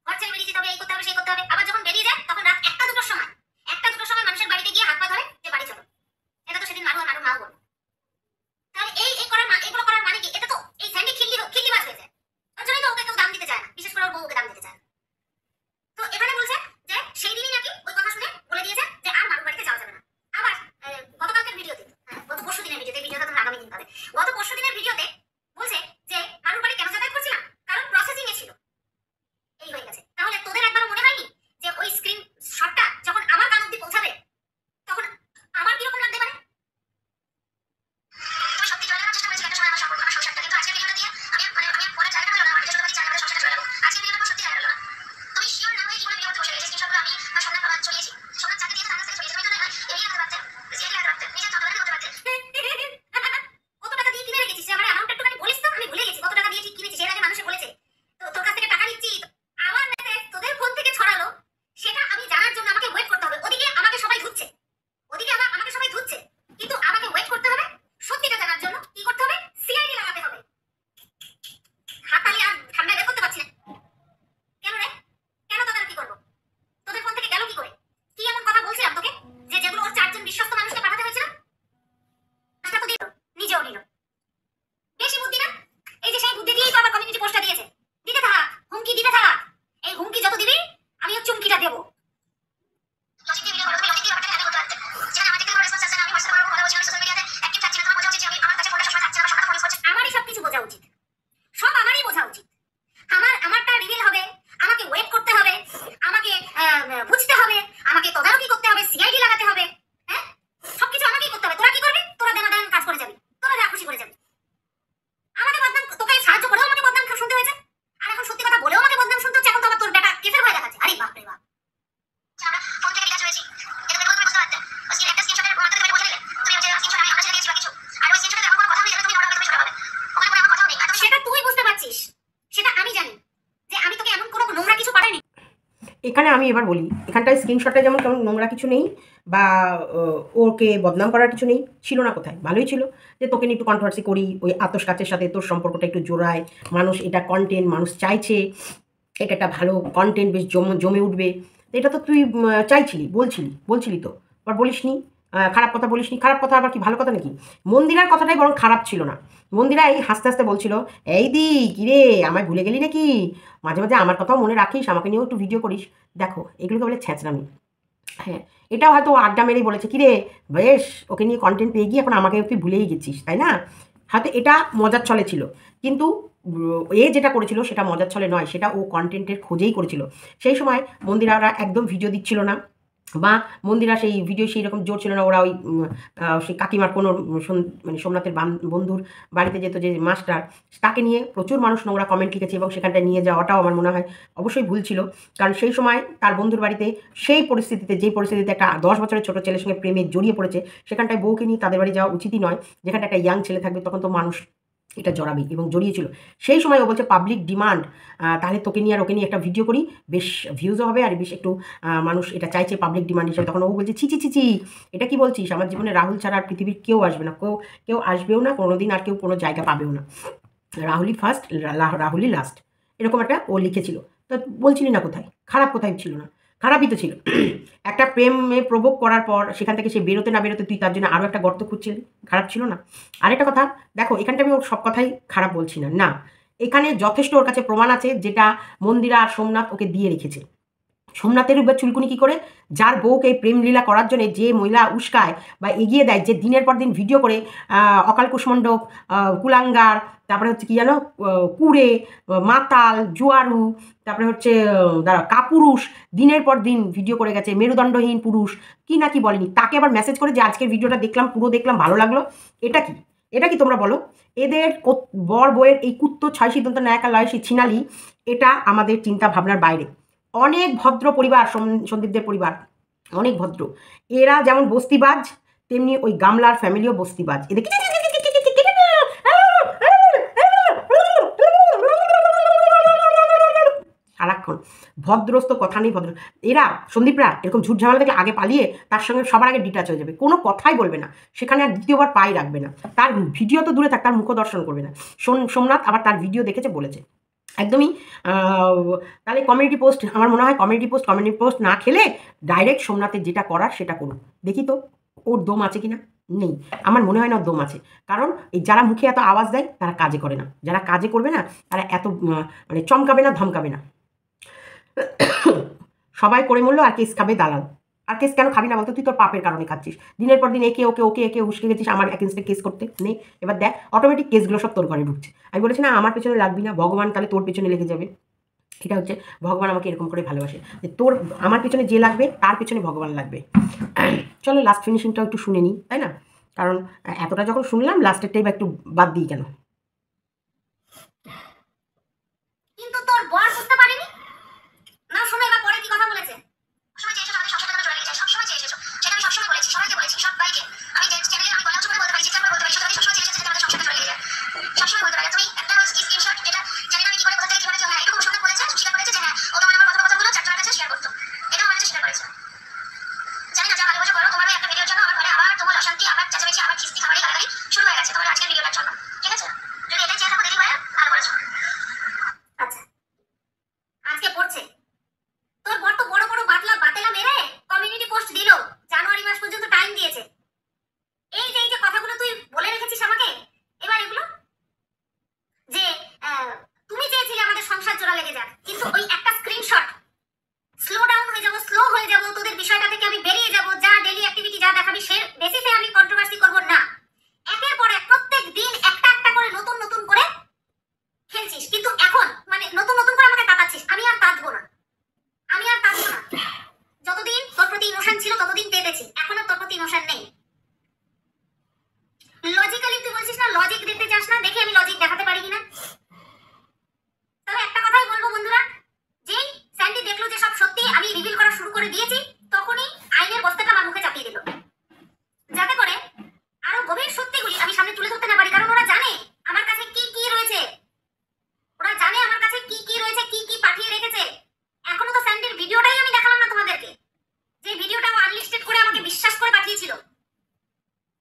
ঘর ছেড়ে বেরিয়ে যেতে হবে, এই করতে হবে সেই করতে হবে। আবার যখন বেরিয়ে যায় তখন রাত 1টা 2টোর সময় মানুষের বাড়িতে গিয়ে হাত পা ধরে যে বাড়ি চলো। এটা তো সেদিন মারু মারু মাও বলবো। তাহলে এগুলো করার মানে কি? এটা তো এই স্যান্ডি খিল্লিবাজ হয়ে যায়। ওর জন্যই তো ওকে কেউ দাম দিতে চায় না, বিশেষ করে ওর বউ ওকে দাম দিতে চায় না। তো এখানে বলছে যে সেই দিনই নাকি ওই কথা শুনে বলে দিয়েছে যে আর মারুর বাড়িতে যাওয়া যাবে না। আবার গতকালকের ভিডিওতে, গত পরশু দিনের ভিডিওতে, ভিডিওটা তোমরা আগামী দিন পাবে, গত পরশু দিনের ভিডিওতে বলছে যে মারুর বাড়ি কেন যাতায়াত করছিলাম, কারণ প্রসেসিং এ ছিল, এই হয়ে গেছে। তাহলে তোদের একবার মনে হয়নি যে ওই স্ক্রিন শটটা যখন আমার কান অব্দি পৌঁছাবে তখন আমার কিরকম লাগতে পারে? তুমি সত্যি জয় লাগার চেষ্টা করেছি একটা সময় আমার সম্পর্ক, আমার সংসারটা, কিন্তু আজকের ভিডিওটা দিয়ে আমি বলার জায়গাটা পেলাম না, আমার নিজের বাড়ি চাই, আমাদের সংসারটা চলে গেল। আজকের ভিডিওটা সত্যি জায়গা পেল না। তুমি শিওর না হয়ে কি করে ভিডিও করতে বসে গেছিস? স্ক্রিনশটগুলো আমি সোনার বাবা চলিয়েছি, সোনার চাকরি দিয়ে তার কাছে চলিয়েছি। তুমি তো এড়িয়ে রাখতে পারতে, জিয়ে রাখতে পারতে, নিজের চটবাড়ি করতে পারতে। কত টাকা দিয়ে কিনে রেখেছিস? আমার অ্যামাউন্টটা একটুখানি বলিস তো, আমি ভুলে গেছি কত টাকা দিয়ে ঠিক কিনেছিস। এর আগে মানুষে বলেছে তো তোর কাছ থেকে টাকা নিচ্ছি, আমার মেসেজ তোদের ফোন থেকে ছড়ালো, সেটা আমি জানার জন্য আমাকে ওয়েট করতে হবে। ওদিকে আমাকে সবাই ধুচ্ছে, ওদিকে আমাকে সবাই ধুচ্ছে, কিন্তু আমাকে ওয়েট করতে হবে সত্যিটা জানার জন্য। কি করতে হবে? সিআইডি লাগাতে হবে। হাততালি আর ঠান্ডায় বের করতে পারছি না। কেন রে? কেন তোদের কি করবো? তোদের ফোন থেকে গেল কি করে? কি এমন কথা বলছিলাম তোকে যে যেগুলো ওর 4জন বিশ্বস্ত মানুষকে পাঠাতে হয়েছিল? সেটা তো দিল, নিজেও নিল। বেশি বুদ্ধি না? এই যে সেই বুদ্ধি দিয়েই তো আবার কমিউনিটি পোস্টটা দিয়েছে। দিতে থাক, হুমকি দিতে থাক। এই হুমকি যত দিবি আমিও চুমকিটা দেবো। লজিক দিয়ে ভিডিও করো, তুমি লজিক দিয়ে ব্যাপারটা হ্যান্ডেল করতে পারতে। যেখানে আমার থেকে কোনো রেসপন্স আসছে না, আমি হোয়াটসঅ্যাপে কথা বলছি, সোশ্যাল মিডিয়াতে অ্যাক্টিভ থাকছি না, তোমার বোঝা উচিত যে আমার কাছে ফোনটা সবসময় থাকছে না, সবসময় ফোন ইউজ করছে। আমারই সবকিছু বোঝা উচিত, সব আমারই বোঝা উচিত। আমারটা রিভিল হবে, আমাকে ওয়েট করতে হবে, আমাকে বুঝতে হবে, আমাকে তদারকি করতে হবে, সিআইডি লাগাতে হবে। হ্যাঁ, সবকিছু আমাকেই করতে হবে। তোরা কি করবি? তোরা দেন কাজ করে যাবি, তোরা যা খুশি করে যাবি। আমাকে বদনাম, তোকে সাহায্য করেও আমাকে বদনাম শুনতে হয়েছে, আর এখন সত্যি কথা বলেও আমাকে বদনাম শুনতে হচ্ছে। এখন তো আবার তোর বেটা কেসের ভয় দেখাচ্ছে। আরে বাপ রে বাপ। আমরা ফোন থেকে ডিটাচ হয়েছি, এটা দেখো তুমি বুঝতে পারতে। ওই স্ক্রিন একটা স্ক্রিনশটের মাধ্যমে তুমি বলে দিলে তুমি যে স্ক্রিনশট আমি আমার সাথে দিয়েছি বা কিছু, আর ওই স্ক্রিনশটে এমন কোনো কথা নেই যেটা তুমি নোট করে তুমি ছোট হবে। ওখানে কোনো আমার কথাও নেই, আর তুমি সেটা তুই বুঝতে পারছিস, সেটা আমি জানি যে আমি তোকে এমন কোনো নোংরা কিছু পাঠাইনি। এখানে আমি এবার বলি, এখানটায় স্ক্রিনশটে যেমন কেমন নোংরা কিছু নেই বা ওকে বদনাম করার কিছু নেই, ছিল না কোথায়? ভালোই ছিল যে তোকে নিয়ে একটু কন্ট্রোভার্সি করি, ওই আতস কাচের সাথে তোর সম্পর্কটা একটু জোড়ায়, মানুষ এটা কন্টেন্ট, মানুষ চাইছে এটা একটা ভালো কন্টেন্ট, বেশ জমে উঠবে। এটা তো তুই চাইছিলি, বলছিলি তো, আবার বলিসনি খারাপ কথা, বলিসনি। খারাপ কথা আবার কি ভালো কথা নাকি? মন্দিরার কথাটাই বরং খারাপ ছিল না। মন্দিরা এই হাসতে হাসতে বলছিল, এই দি কিরে আমায় ভুলে গেলি নাকি? মাঝে মাঝে আমার কথাও মনে রাখিস, আমাকে নিয়েও একটু ভিডিও করিস। দেখো এগুলোকে বলে ছ্যাঁচড়ামি। হ্যাঁ, এটাও হয়তো আড্ডা মেরেই বলেছে, কিরে বেশ ওকে নিয়ে কন্টেন্ট পেয়ে গিয়ে এখন আমাকে তুই ভুলেই গেছিস, তাই না? হয়তো এটা মজার ছলে ছিল, কিন্তু এ যেটা করেছিল সেটা মজার ছলে নয়, সেটা ও কন্টেন্টের খোঁজেই করেছিল। সেই সময় মন্দিরারা একদম ভিডিও দিচ্ছিল না, বা মন্দিরা সেই ভিডিও সেই রকম জোর ছিল না। ওরা ওই সেই কাকিমার কোনো মানে সোমনাথের বন্ধুর বাড়িতে যেত যে মাস্টার, তাকে নিয়ে প্রচুর মানুষ নোংরা কমেন্ট লিখেছে, এবং সেখানটায় নিয়ে যাওয়াটাও আমার মনে হয় অবশ্যই ভুল ছিল। কারণ সেই সময় তার বন্ধুর বাড়িতে সেই পরিস্থিতিতে, যেই পরিস্থিতিতে একটা 10 বছরের ছোটো ছেলের সঙ্গে প্রেমে জড়িয়ে পড়েছে, সেখানটায় বউকে নিয়ে তাদের বাড়ি যাওয়া উচিতই নয়। যেখানটা একটা ইয়াং ছেলে থাকবে তখন তো মানুষ এটা জড়াবে, এবং জড়িয়েছিল। সেই সময় ও বলছে পাবলিক ডিমান্ড, তাহলে তোকে নিয়ে আর ওকে নিয়ে একটা ভিডিও করি, বেশ ভিউজও হবে, আর বেশ একটু মানুষ এটা চাইছে পাবলিক ডিমান্ড হিসেবে। তখন ও বলছে ছি ছি ছি ছি, এটা কি বলছিস? আমার জীবনে রাহুল ছাড়া আর পৃথিবীর কেউ আসবে না, কেউ আসবেও না কোনোদিন, আর কেউ কোনো জায়গা পাবেও না। রাহুলই ফার্স্ট, রাহুলই লাস্ট, এরকম একটা ও লিখেছিল। তো বলছিলি না কোথায়? খারাপ কোথায় ছিল না? খারাপই তো ছিল। একটা প্রেমে প্রভোগ করার পর সেখান থেকে সে বেরোতে না বেরোতে তুই তার জন্য আরও একটা গর্ত খুঁজছিলি, খারাপ ছিল না? আরেকটা কথা দেখো, এখানটা আমি ওর সব কথাই খারাপ বলছি না, না, এখানে যথেষ্ট ওর কাছে প্রমাণ আছে যেটা মন্দিরা আর সোমনাথ ওকে দিয়ে রেখেছে। সোমনাথের উপর চুলকুনি কী করে? যার বউকে প্রেম লীলা করার জন্য যে মহিলা উস্কায় বা এগিয়ে দেয়, যে দিনের পর দিন ভিডিও করে অকাল কুষ্মণ্ডক, কুলাঙ্গার, তারপরে হচ্ছে কি জানো, কুড়ে, মাতাল, জুয়ারু, তারপরে হচ্ছে কাপুরুষ, দিনের পর দিন ভিডিও করে গেছে, মেরুদণ্ডহীন পুরুষ, কি না কি বলেনি, তাকে আবার মেসেজ করে যে আজকের ভিডিওটা দেখলাম, পুরো দেখলাম, ভালো লাগলো। এটা কি তোমরা বলো? এদের বর বউয়ের এই কুত্তো 6 সিদ্ধান্ত ন্যায় লয় ছিনালি, এটা আমাদের চিন্তা ভাবনার বাইরে। অনেক ভদ্র পরিবার সন্দীপদের পরিবার, অনেক ভদ্র। এরা যেমন বস্তিবাজ, তেমনি ওই গামলার ফ্যামিলিও বস্তিবাজ। এদের সারাক্ষণ ভদ্রস্ত কথা নেই, ভদ্র। এরা সন্দীপরা এরকম ঝুট ঝামেলা থেকে আগে পালিয়ে তার সঙ্গে সবার আগে ডিটাচ হয়ে যাবে, কোনো কথাই বলবে না, সেখানে আর দ্বিতীয়বার পাই রাখবে না। তার ভিডিও তো দূরে থাক, তার মুখ দর্শন করবে না। সোমনাথ আবার তার ভিডিও দেখেছে, বলেছে একদমই। তাহলে কমিউনিটি পোস্ট, আমার মনে হয় কমিউনিটি পোস্ট না খেলে ডাইরেক্ট সোমনাথের যেটা করার সেটা করুন। দেখি তো ওর দম আছে কিনা। নেই, আমার মনে হয় না ওর দম আছে। কারণ এই যারা মুখে এত আওয়াজ দেয় তারা কাজে করে না, যারা কাজে করবে না তারা এত মানে চমকাবে না, ধমকাবে না। সবাই করে মরলো আর কেস খাবে দালাল। আর কেস কেন খাবি না বলতো? তুই তোর পাপের কারণে খাচ্ছিস। দিনের পর দিন একে উস্কে গেছিস আমার এগেন্সটে কেস করতে। নেই, এবার দেখ অটোমেটিক কেসগুলো সব তোর ঘরে ঢুকছে। আমি বলেছি না আমার পেছনে লাগবি না, ভগবান তাহলে তোর পেছনে লেগে যাবে। এটা হচ্ছে ভগবান আমাকে এরকম করে ভালোবাসে যে তোর আমার পেছনে যে লাগবে তার পেছনে ভগবান লাগবে। চলো লাস্ট ফিনিশিংটাও একটু শুনে নিই, তাই না? কারণ এতটা যখন শুনলাম লাস্টেরটাই বা একটু বাদ দিই কেন। কিন্তু তোর বর বুঝতে পারেনি না। শোনো এবার পরে কি কথা বলেছে। সবসময় চেয়েছো আমাদের সংসারে চলে গেছে, সবসময় চেয়েছো, সেটা আমি সবসময় বলেছি, সবাইকে বলেছি, সবাইকে। আমি যে চ্যানেলে আমি গলা চুপড়ে বলতে পারি, চিৎকার করে বলতে পারি, সুতরাং সবসময় চেয়েছো যাতে আমাদের সংসারে চলে যায়, সবসময় বলতে পারি। তুমি একটা স্ক্রিনশট, এটা জানি না আমি কি করে কোথা থেকে কি বলেছো, হ্যাঁ এটুকু শুনে বলেছে, স্বীকার করেছে যে হ্যাঁ ও তোমার আমার কথাগুলো চারজনের কাছে শেয়ার করতো, এটাও আমার কাছে স্বীকার করেছে। জানি না যা ভালোবাসা করো, তোমার একটা ভিডিওর জন্য আমার ঘরে আবার তোমার অশান্তি, আবার চেঁচামেচি, আবার খিস্তি খাবারই গালাগালি শুরু হয়ে গেছে তোমার আজকের ভিডিওটার জন্য। ঠিক আছে, যদি এটা চেয়ে থাকো দিদি ভাইয়া ভালো করেছো। আচ্ছা, আজকে পড়ছে তোর বর তো বড় বড় বাতেলা মেরে কমিউনিটি পোস্ট দিল, জানুয়ারি মাস পর্যন্ত টাইম দিয়েছে। এই যে কথাগুলো তুই বলে রেখেছিস আমাকে, এবার এগুলো যে তুমি চেয়েছিলে আমাদের সংসার জোড়া লেগে যাক, কিন্তু ওই একটা স্ক্রিনশট স্লো হয়ে যাব তোদের বিষয়টা থেকে আমি বেরিয়ে যাব, যা ডেইলি অ্যাক্টিভিটি যা দেখাবি সে বেসিসে আমি কন্ট্রোভার্সি করব না। একের পর এক প্রত্যেক দিন একটা একটা করে নতুন নতুন করে খেলছিস, কিন্তু এখন মানে নতুন নতুন করে আমাকে তাকাচ্ছিস। আমি আর তাকবো না, আমি আর তাকবো না। যতদিন তোর প্রতি ইমোশন ছিল ততদিন পেতেছি, এখন আর তোর প্রতি ইমোশন নেই। লজিক্যালি তুই বলছিস না লজিক দেখতে চাস না, দেখি আমি লজিক দেখাতে পারি কিনা। তবে একটা কথাই বলবো বন্ধুরা, যেই স্যান্ডি দেখলো যে সব সত্যি আমি রিভিল করা শুরু করে দিয়েছি, তখনই আইনের বস্তাটা আমার মুখে চাপিয়ে দিল, যাতে করে আরো গভীর সত্যিগুলি আমি সামনে তুলে ধরতে না পারি। কারণ ওরা জানে আমার কাছে কি কি রয়েছে, ওরা জানে আমার কাছে কি কি রয়েছে, কি কি পাঠিয়ে রেখেছে। এখনো তো স্যান্ডির ভিডিওটাই আমি দেখালাম না তোমাদেরকে, যে ভিডিওটাও আনলিস্টেড করে আমাকে বিশ্বাস করে পাঠিয়েছিল।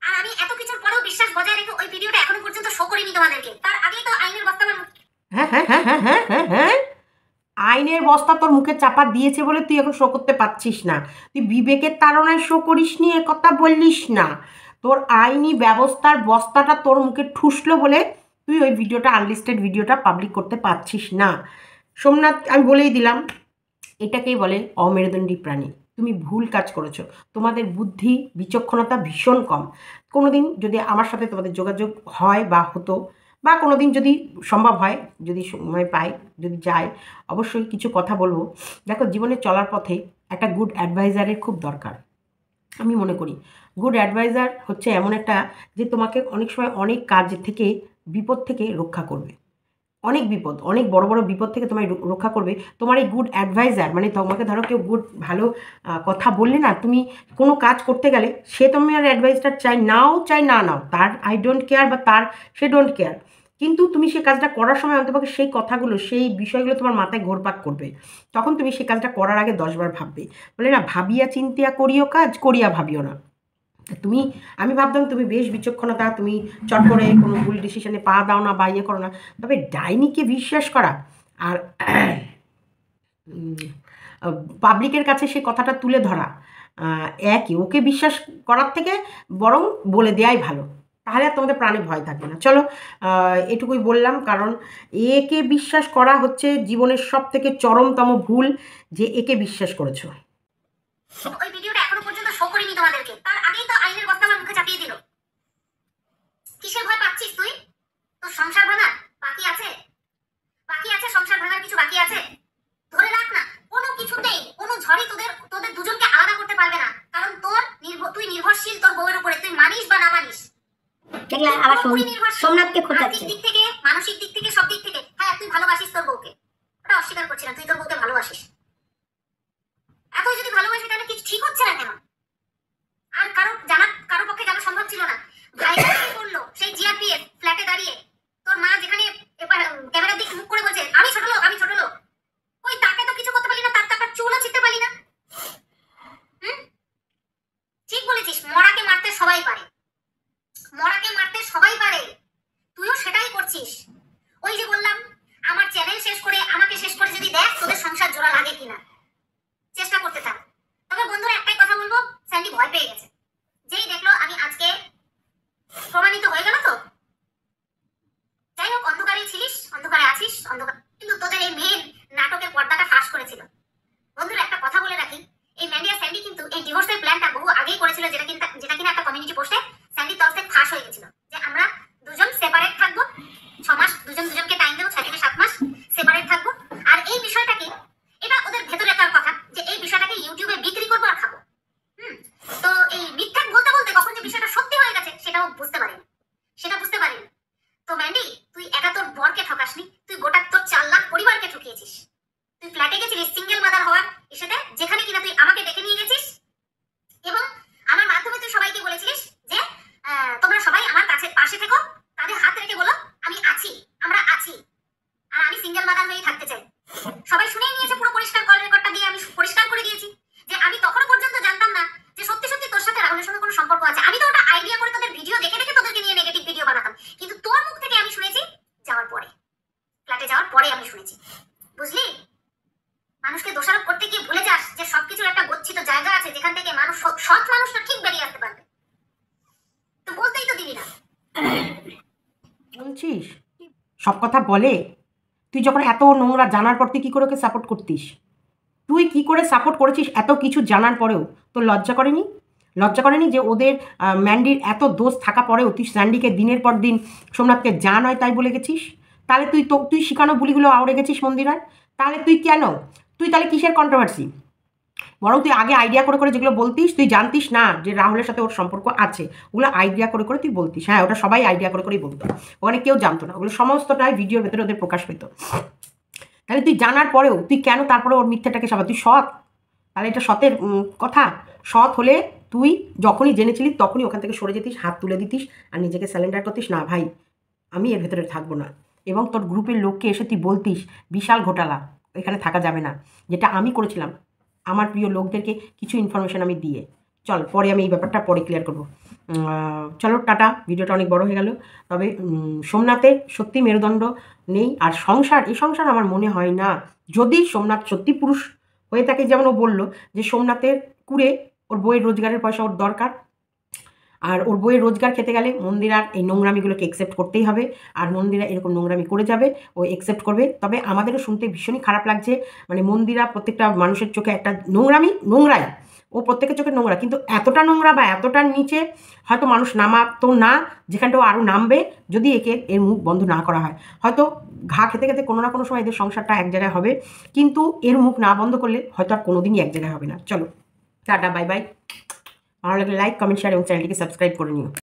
আর আমি এত কিছুর পরেও বিশ্বাস বজায় রেখে ওই ভিডিওটা এখনো পর্যন্ত শো করিনি তোমাদেরকে, তার আগেই তো আইনের বস্তা আমার হ্যাঁ, আইনের বস্তা তোর মুখে চাপা দিয়েছে বলে তুই এখন শো করতে পারছিস না। তুই বিবেকের তাড়নায় শো করিস নি, এ কথা বললিস না। তোর আইনি ব্যবস্থার বস্তাটা তোর মুখে ঠুসলো বলে তুই ওই ভিডিওটা আনলিস্টেড ভিডিওটা পাবলিক করতে পারছিস না। সোমনাথ আমি বলেই দিলাম, এটাকেই বলে অমেরুদণ্ডী প্রাণী। তুমি ভুল কাজ করেছো, তোমাদের বুদ্ধি বিচক্ষণতা ভীষণ কম। কোনো দিন যদি আমার সাথে তোমাদের যোগাযোগ হয় বা হতো, বা কোনো দিন যদি সম্ভব হয়, যদি সময় পাই, যদি যাই, অবশ্যই কিছু কথা বলবো। দেখো জীবনে চলার পথে একটা গুড অ্যাডভাইজারের খুব দরকার। আমি মনে করি গুড অ্যাডভাইজার হচ্ছে এমন একটা যে তোমাকে অনেক সময় অনেক কাজ থেকে, বিপদ থেকে রক্ষা করবে। অনেক বিপদ, অনেক বড় বড় বিপদ থেকে তোমায় রক্ষা করবে তোমার এই গুড অ্যাডভাইজার। মানে তোমাকে ধরো কেউ গুড ভালো কথা বললে না, তুমি কোনো কাজ করতে গেলে সে তোমার অ্যাডভাইসটা চাই না নাও, তার আই ডোন্ট কেয়ার বা তার সে ডোন্ট কেয়ার, কিন্তু তুমি সেই কাজটা করার সময় অন্তপক্ষে সেই কথাগুলো, সেই বিষয়গুলো তোমার মাথায় ঘোরপাক করবে। তখন তুমি সেই কাজটা করার আগে 10বার ভাববে। বলে না, ভাবিয়া চিন্তিয়া করিও কাজ, করিয়া ভাবিও না। তুমি, আমি ভাবতাম তুমি বেশ বিচক্ষণতা, তুমি চট করে কোনো ভুল ডিসিশনে পা দাও না বা ইয়ে করো না। তবে ডাইনিকে বিশ্বাস করা আর পাবলিকের কাছে সে কথাটা তুলে ধরা একই। ওকে বিশ্বাস করার থেকে বরং বলে দেওয়াই ভালো, তাহলে আর তোমাদের প্রাণে ভয় থাকবে না। চলো এটুকুই বললাম, কারণ একে বিশ্বাস করা হচ্ছে জীবনের সব থেকে চরমতম ভুল, যে একে বিশ্বাস করেছো। ওই ভিডিওটা এখনো পর্যন্ত শো করিনি তোমাদেরকে, তার আগেই তো আইনের বস্তা আমার মুখে চাপিয়ে দিল। কিসের ভয় পাচ্ছিস তুই? তোর সংসার ভাঙার বাকি আছে, সংসার ভাঙার কিছু বাকি আছে। ধরে রাখ না, কোনো কিছুতেই কোনো ঝড়ই তোদের দুজনকে আলাদা করতে পারবে না। কারণ তুই নির্ভরশীল তোর বউয়ের উপরে, তুই মানিস বা না মানিস। দেখলে আবার সোমনাথকে খোঁচাচ্ছে, দিক থেকে, মানসিক দিক থেকে, সব দিক থেকে। হ্যাঁ তুই ভালোবাসিস তোর বউকে, ওটা অস্বীকার করছি না, তুই তোর বউকে ভালোবাসিস। বলেছিল, যেটা কিনা একটা কমিউনিটি পোস্টে স্যান্ডির তরফ থেকে ফাঁস হয়ে গেছিল, যে আমরা দুজন সেপারেট থাকবো, 6 মাস দুজন দুজনকে টাইম দেবো, 6 থেকে 7 মাস সেপারেট থাকবো। আর এই বিষয়টাকে, এটা ওদের ভেতরেকার কথা, যে এই বিষয়টাকে ইউটিউবে বিক্রি করবো আর খাবো। তো এই মিথ্যা বলতে বলতে কখন যে বিষয়টা সত্যি হয়ে গেছে সেটাও বুঝতে পারিনি, তো ম্যান্ডি, তুই একা তোর বরকে ঠকাসনি, তুই গোটা তোর 4 লাখ পরিবারকে ঠকিয়েছিস। তুই ফ্ল্যাটে গেছিলিস সিঙ্গেল মাদার হওয়ার ইস্যুতে, যেখানে কিনা তুই আমাকে ডেকে নিয়ে গেছিস এবং আমার মাধ্যমে তুই সবাইকে বলেছিলিস যে তোমরা সবাই আমার কাছে পাশে থেকো, তাদের হাত রেখে বলো আমি আছি, আমরা আছি, আর আমি সিঙ্গেল মাদার হয়েই থাকতে চাই। সবাই শুনেই নিয়েছে, পুরো পরিষ্কার কল রেকর্ডটা দিয়ে আমি পরিষ্কার করে দিয়েছি যে আমি তখনও পর্যন্ত জানতাম না যে সত্যি সত্যি তোর সাথে রাহুলের সঙ্গে কোনো সম্পর্ক আছে। আমি তো ওটা আইডিয়া করে তোদের ভিডিও দেখে দেখে তোদেরকে নিয়ে নেগেটিভ ভিডিও বানাতাম, কিন্তু তোর মুখ থেকে আমি শুনেছি যাওয়ার পরে, ফ্ল্যাটে যাওয়ার পরে আমি শুনেছি। বুঝলি, মানুষকে দোষারোপ করতে গিয়ে ভুলে যাস যে সবকিছুর একটা গচ্ছিত জায়গা আছে যেখান থেকে মানুষ, সৎ মানুষটা ঠিক বেরিয়ে আসতে পারবে। তো বলতেই তো দিবি না, বলছিস সব কথা বলে। তুই যখন এত নোংরা জানার পর তুই কী করে ওকে সাপোর্ট করতিস? তুই কি করে সাপোর্ট করেছিস এত কিছু জানার পরেও? তোর লজ্জা করেনি যে ওদের ম্যান্ডির এত দোষ থাকা পরেও তুই স্যান্ডিকে দিনের পর দিন সোমনাথকে যা নয় তাই বলে গেছিস? তাহলে তুই শিখানো বুলিগুলো আউড়ে গেছিস মন্দিরার। তাহলে তুই তাহলে কিসের কন্ট্রোভার্সি? বরং তুই আগে আইডিয়া করে করে যেগুলো বলতিস, তুই জানতিস না যে রাহুলের সাথে ওর সম্পর্ক আছে, ওগুলো আইডিয়া করে করে তুই বলতিস। হ্যাঁ, ওটা সবাই আইডিয়া করে করেই বলতো, ওখানে কেউ জানতো না, ওগুলো সমস্তটাই ভিডিওর ভেতরে ওদের প্রকাশ পেত। তাহলে তুই জানার পরেও তুই কেন তারপরে ওর মিথ্যাটাকে সাবা? তুই সৎ, তাহলে এটা সতের কথা। সৎ হলে তুই যখনই জেনেছিলি তখনই ওখান থেকে সরে যেতিস, হাত তুলে দিতিস আর নিজেকে স্যালেন্ডার করতিস, না ভাই আমি এর ভেতরে থাকবো না। এবং তোর গ্রুপের লোককে এসে তুই বলতিস বিশাল ঘোটালা, এখানে থাকা যাবে না, যেটা আমি করেছিলাম আমার প্রিয় লোকদেরকে কিছু ইনফরমেশন আমি দিয়ে। চল, পরে আমি এই ব্যাপারটা পরে ক্লিয়ার করবো। চলো টাটা, ভিডিওটা অনেক বড় হয়ে গেল। তবে সোমনাথের সত্যি মেরুদণ্ড নেই, আর এই সংসার আমার মনে হয় না, যদি সোমনাথ সত্যি পুরুষ হয়ে থাকে, যেমন ও বলল যে সোমনাথের কুড়ে ওর বইয়ের রোজগারের পয়সা ওর দরকার, আর ওর বইয়ের রোজগার খেতে গেলে মন্দিরার এই নোংরামিগুলোকে একসেপ্ট করতেই হবে, আর মন্দিরা এরকম নোংরামি করে যাবে, ও একসেপ্ট করবে। তবে আমাদেরও শুনতে ভীষণই খারাপ লাগছে, মানে মন্দিরা প্রত্যেকটা মানুষের চোখে একটা নোংরাই, ও প্রত্যেকের চোখে নোংরা, কিন্তু এতটা নোংরা বা এতটার নিচে হয়তো মানুষ নামাতো না, যেখানটা ও আরও নামবে যদি এর মুখ বন্ধ না করা হয়। হয়তো ঘা খেতে খেতে কোনো না কোনো সময় এদের সংসারটা এক জায়গায় হবে, কিন্তু এর মুখ না বন্ধ করলে হয়তো আর কোনোদিনই এক জায়গায় হবে না। চলো টাটা, বাই বাই। ভালো লাগলে লাইক, কমেন্ট, শেয়ার এবং চ্যানেলটিকে সাবস্ক্রাইব করে নিও।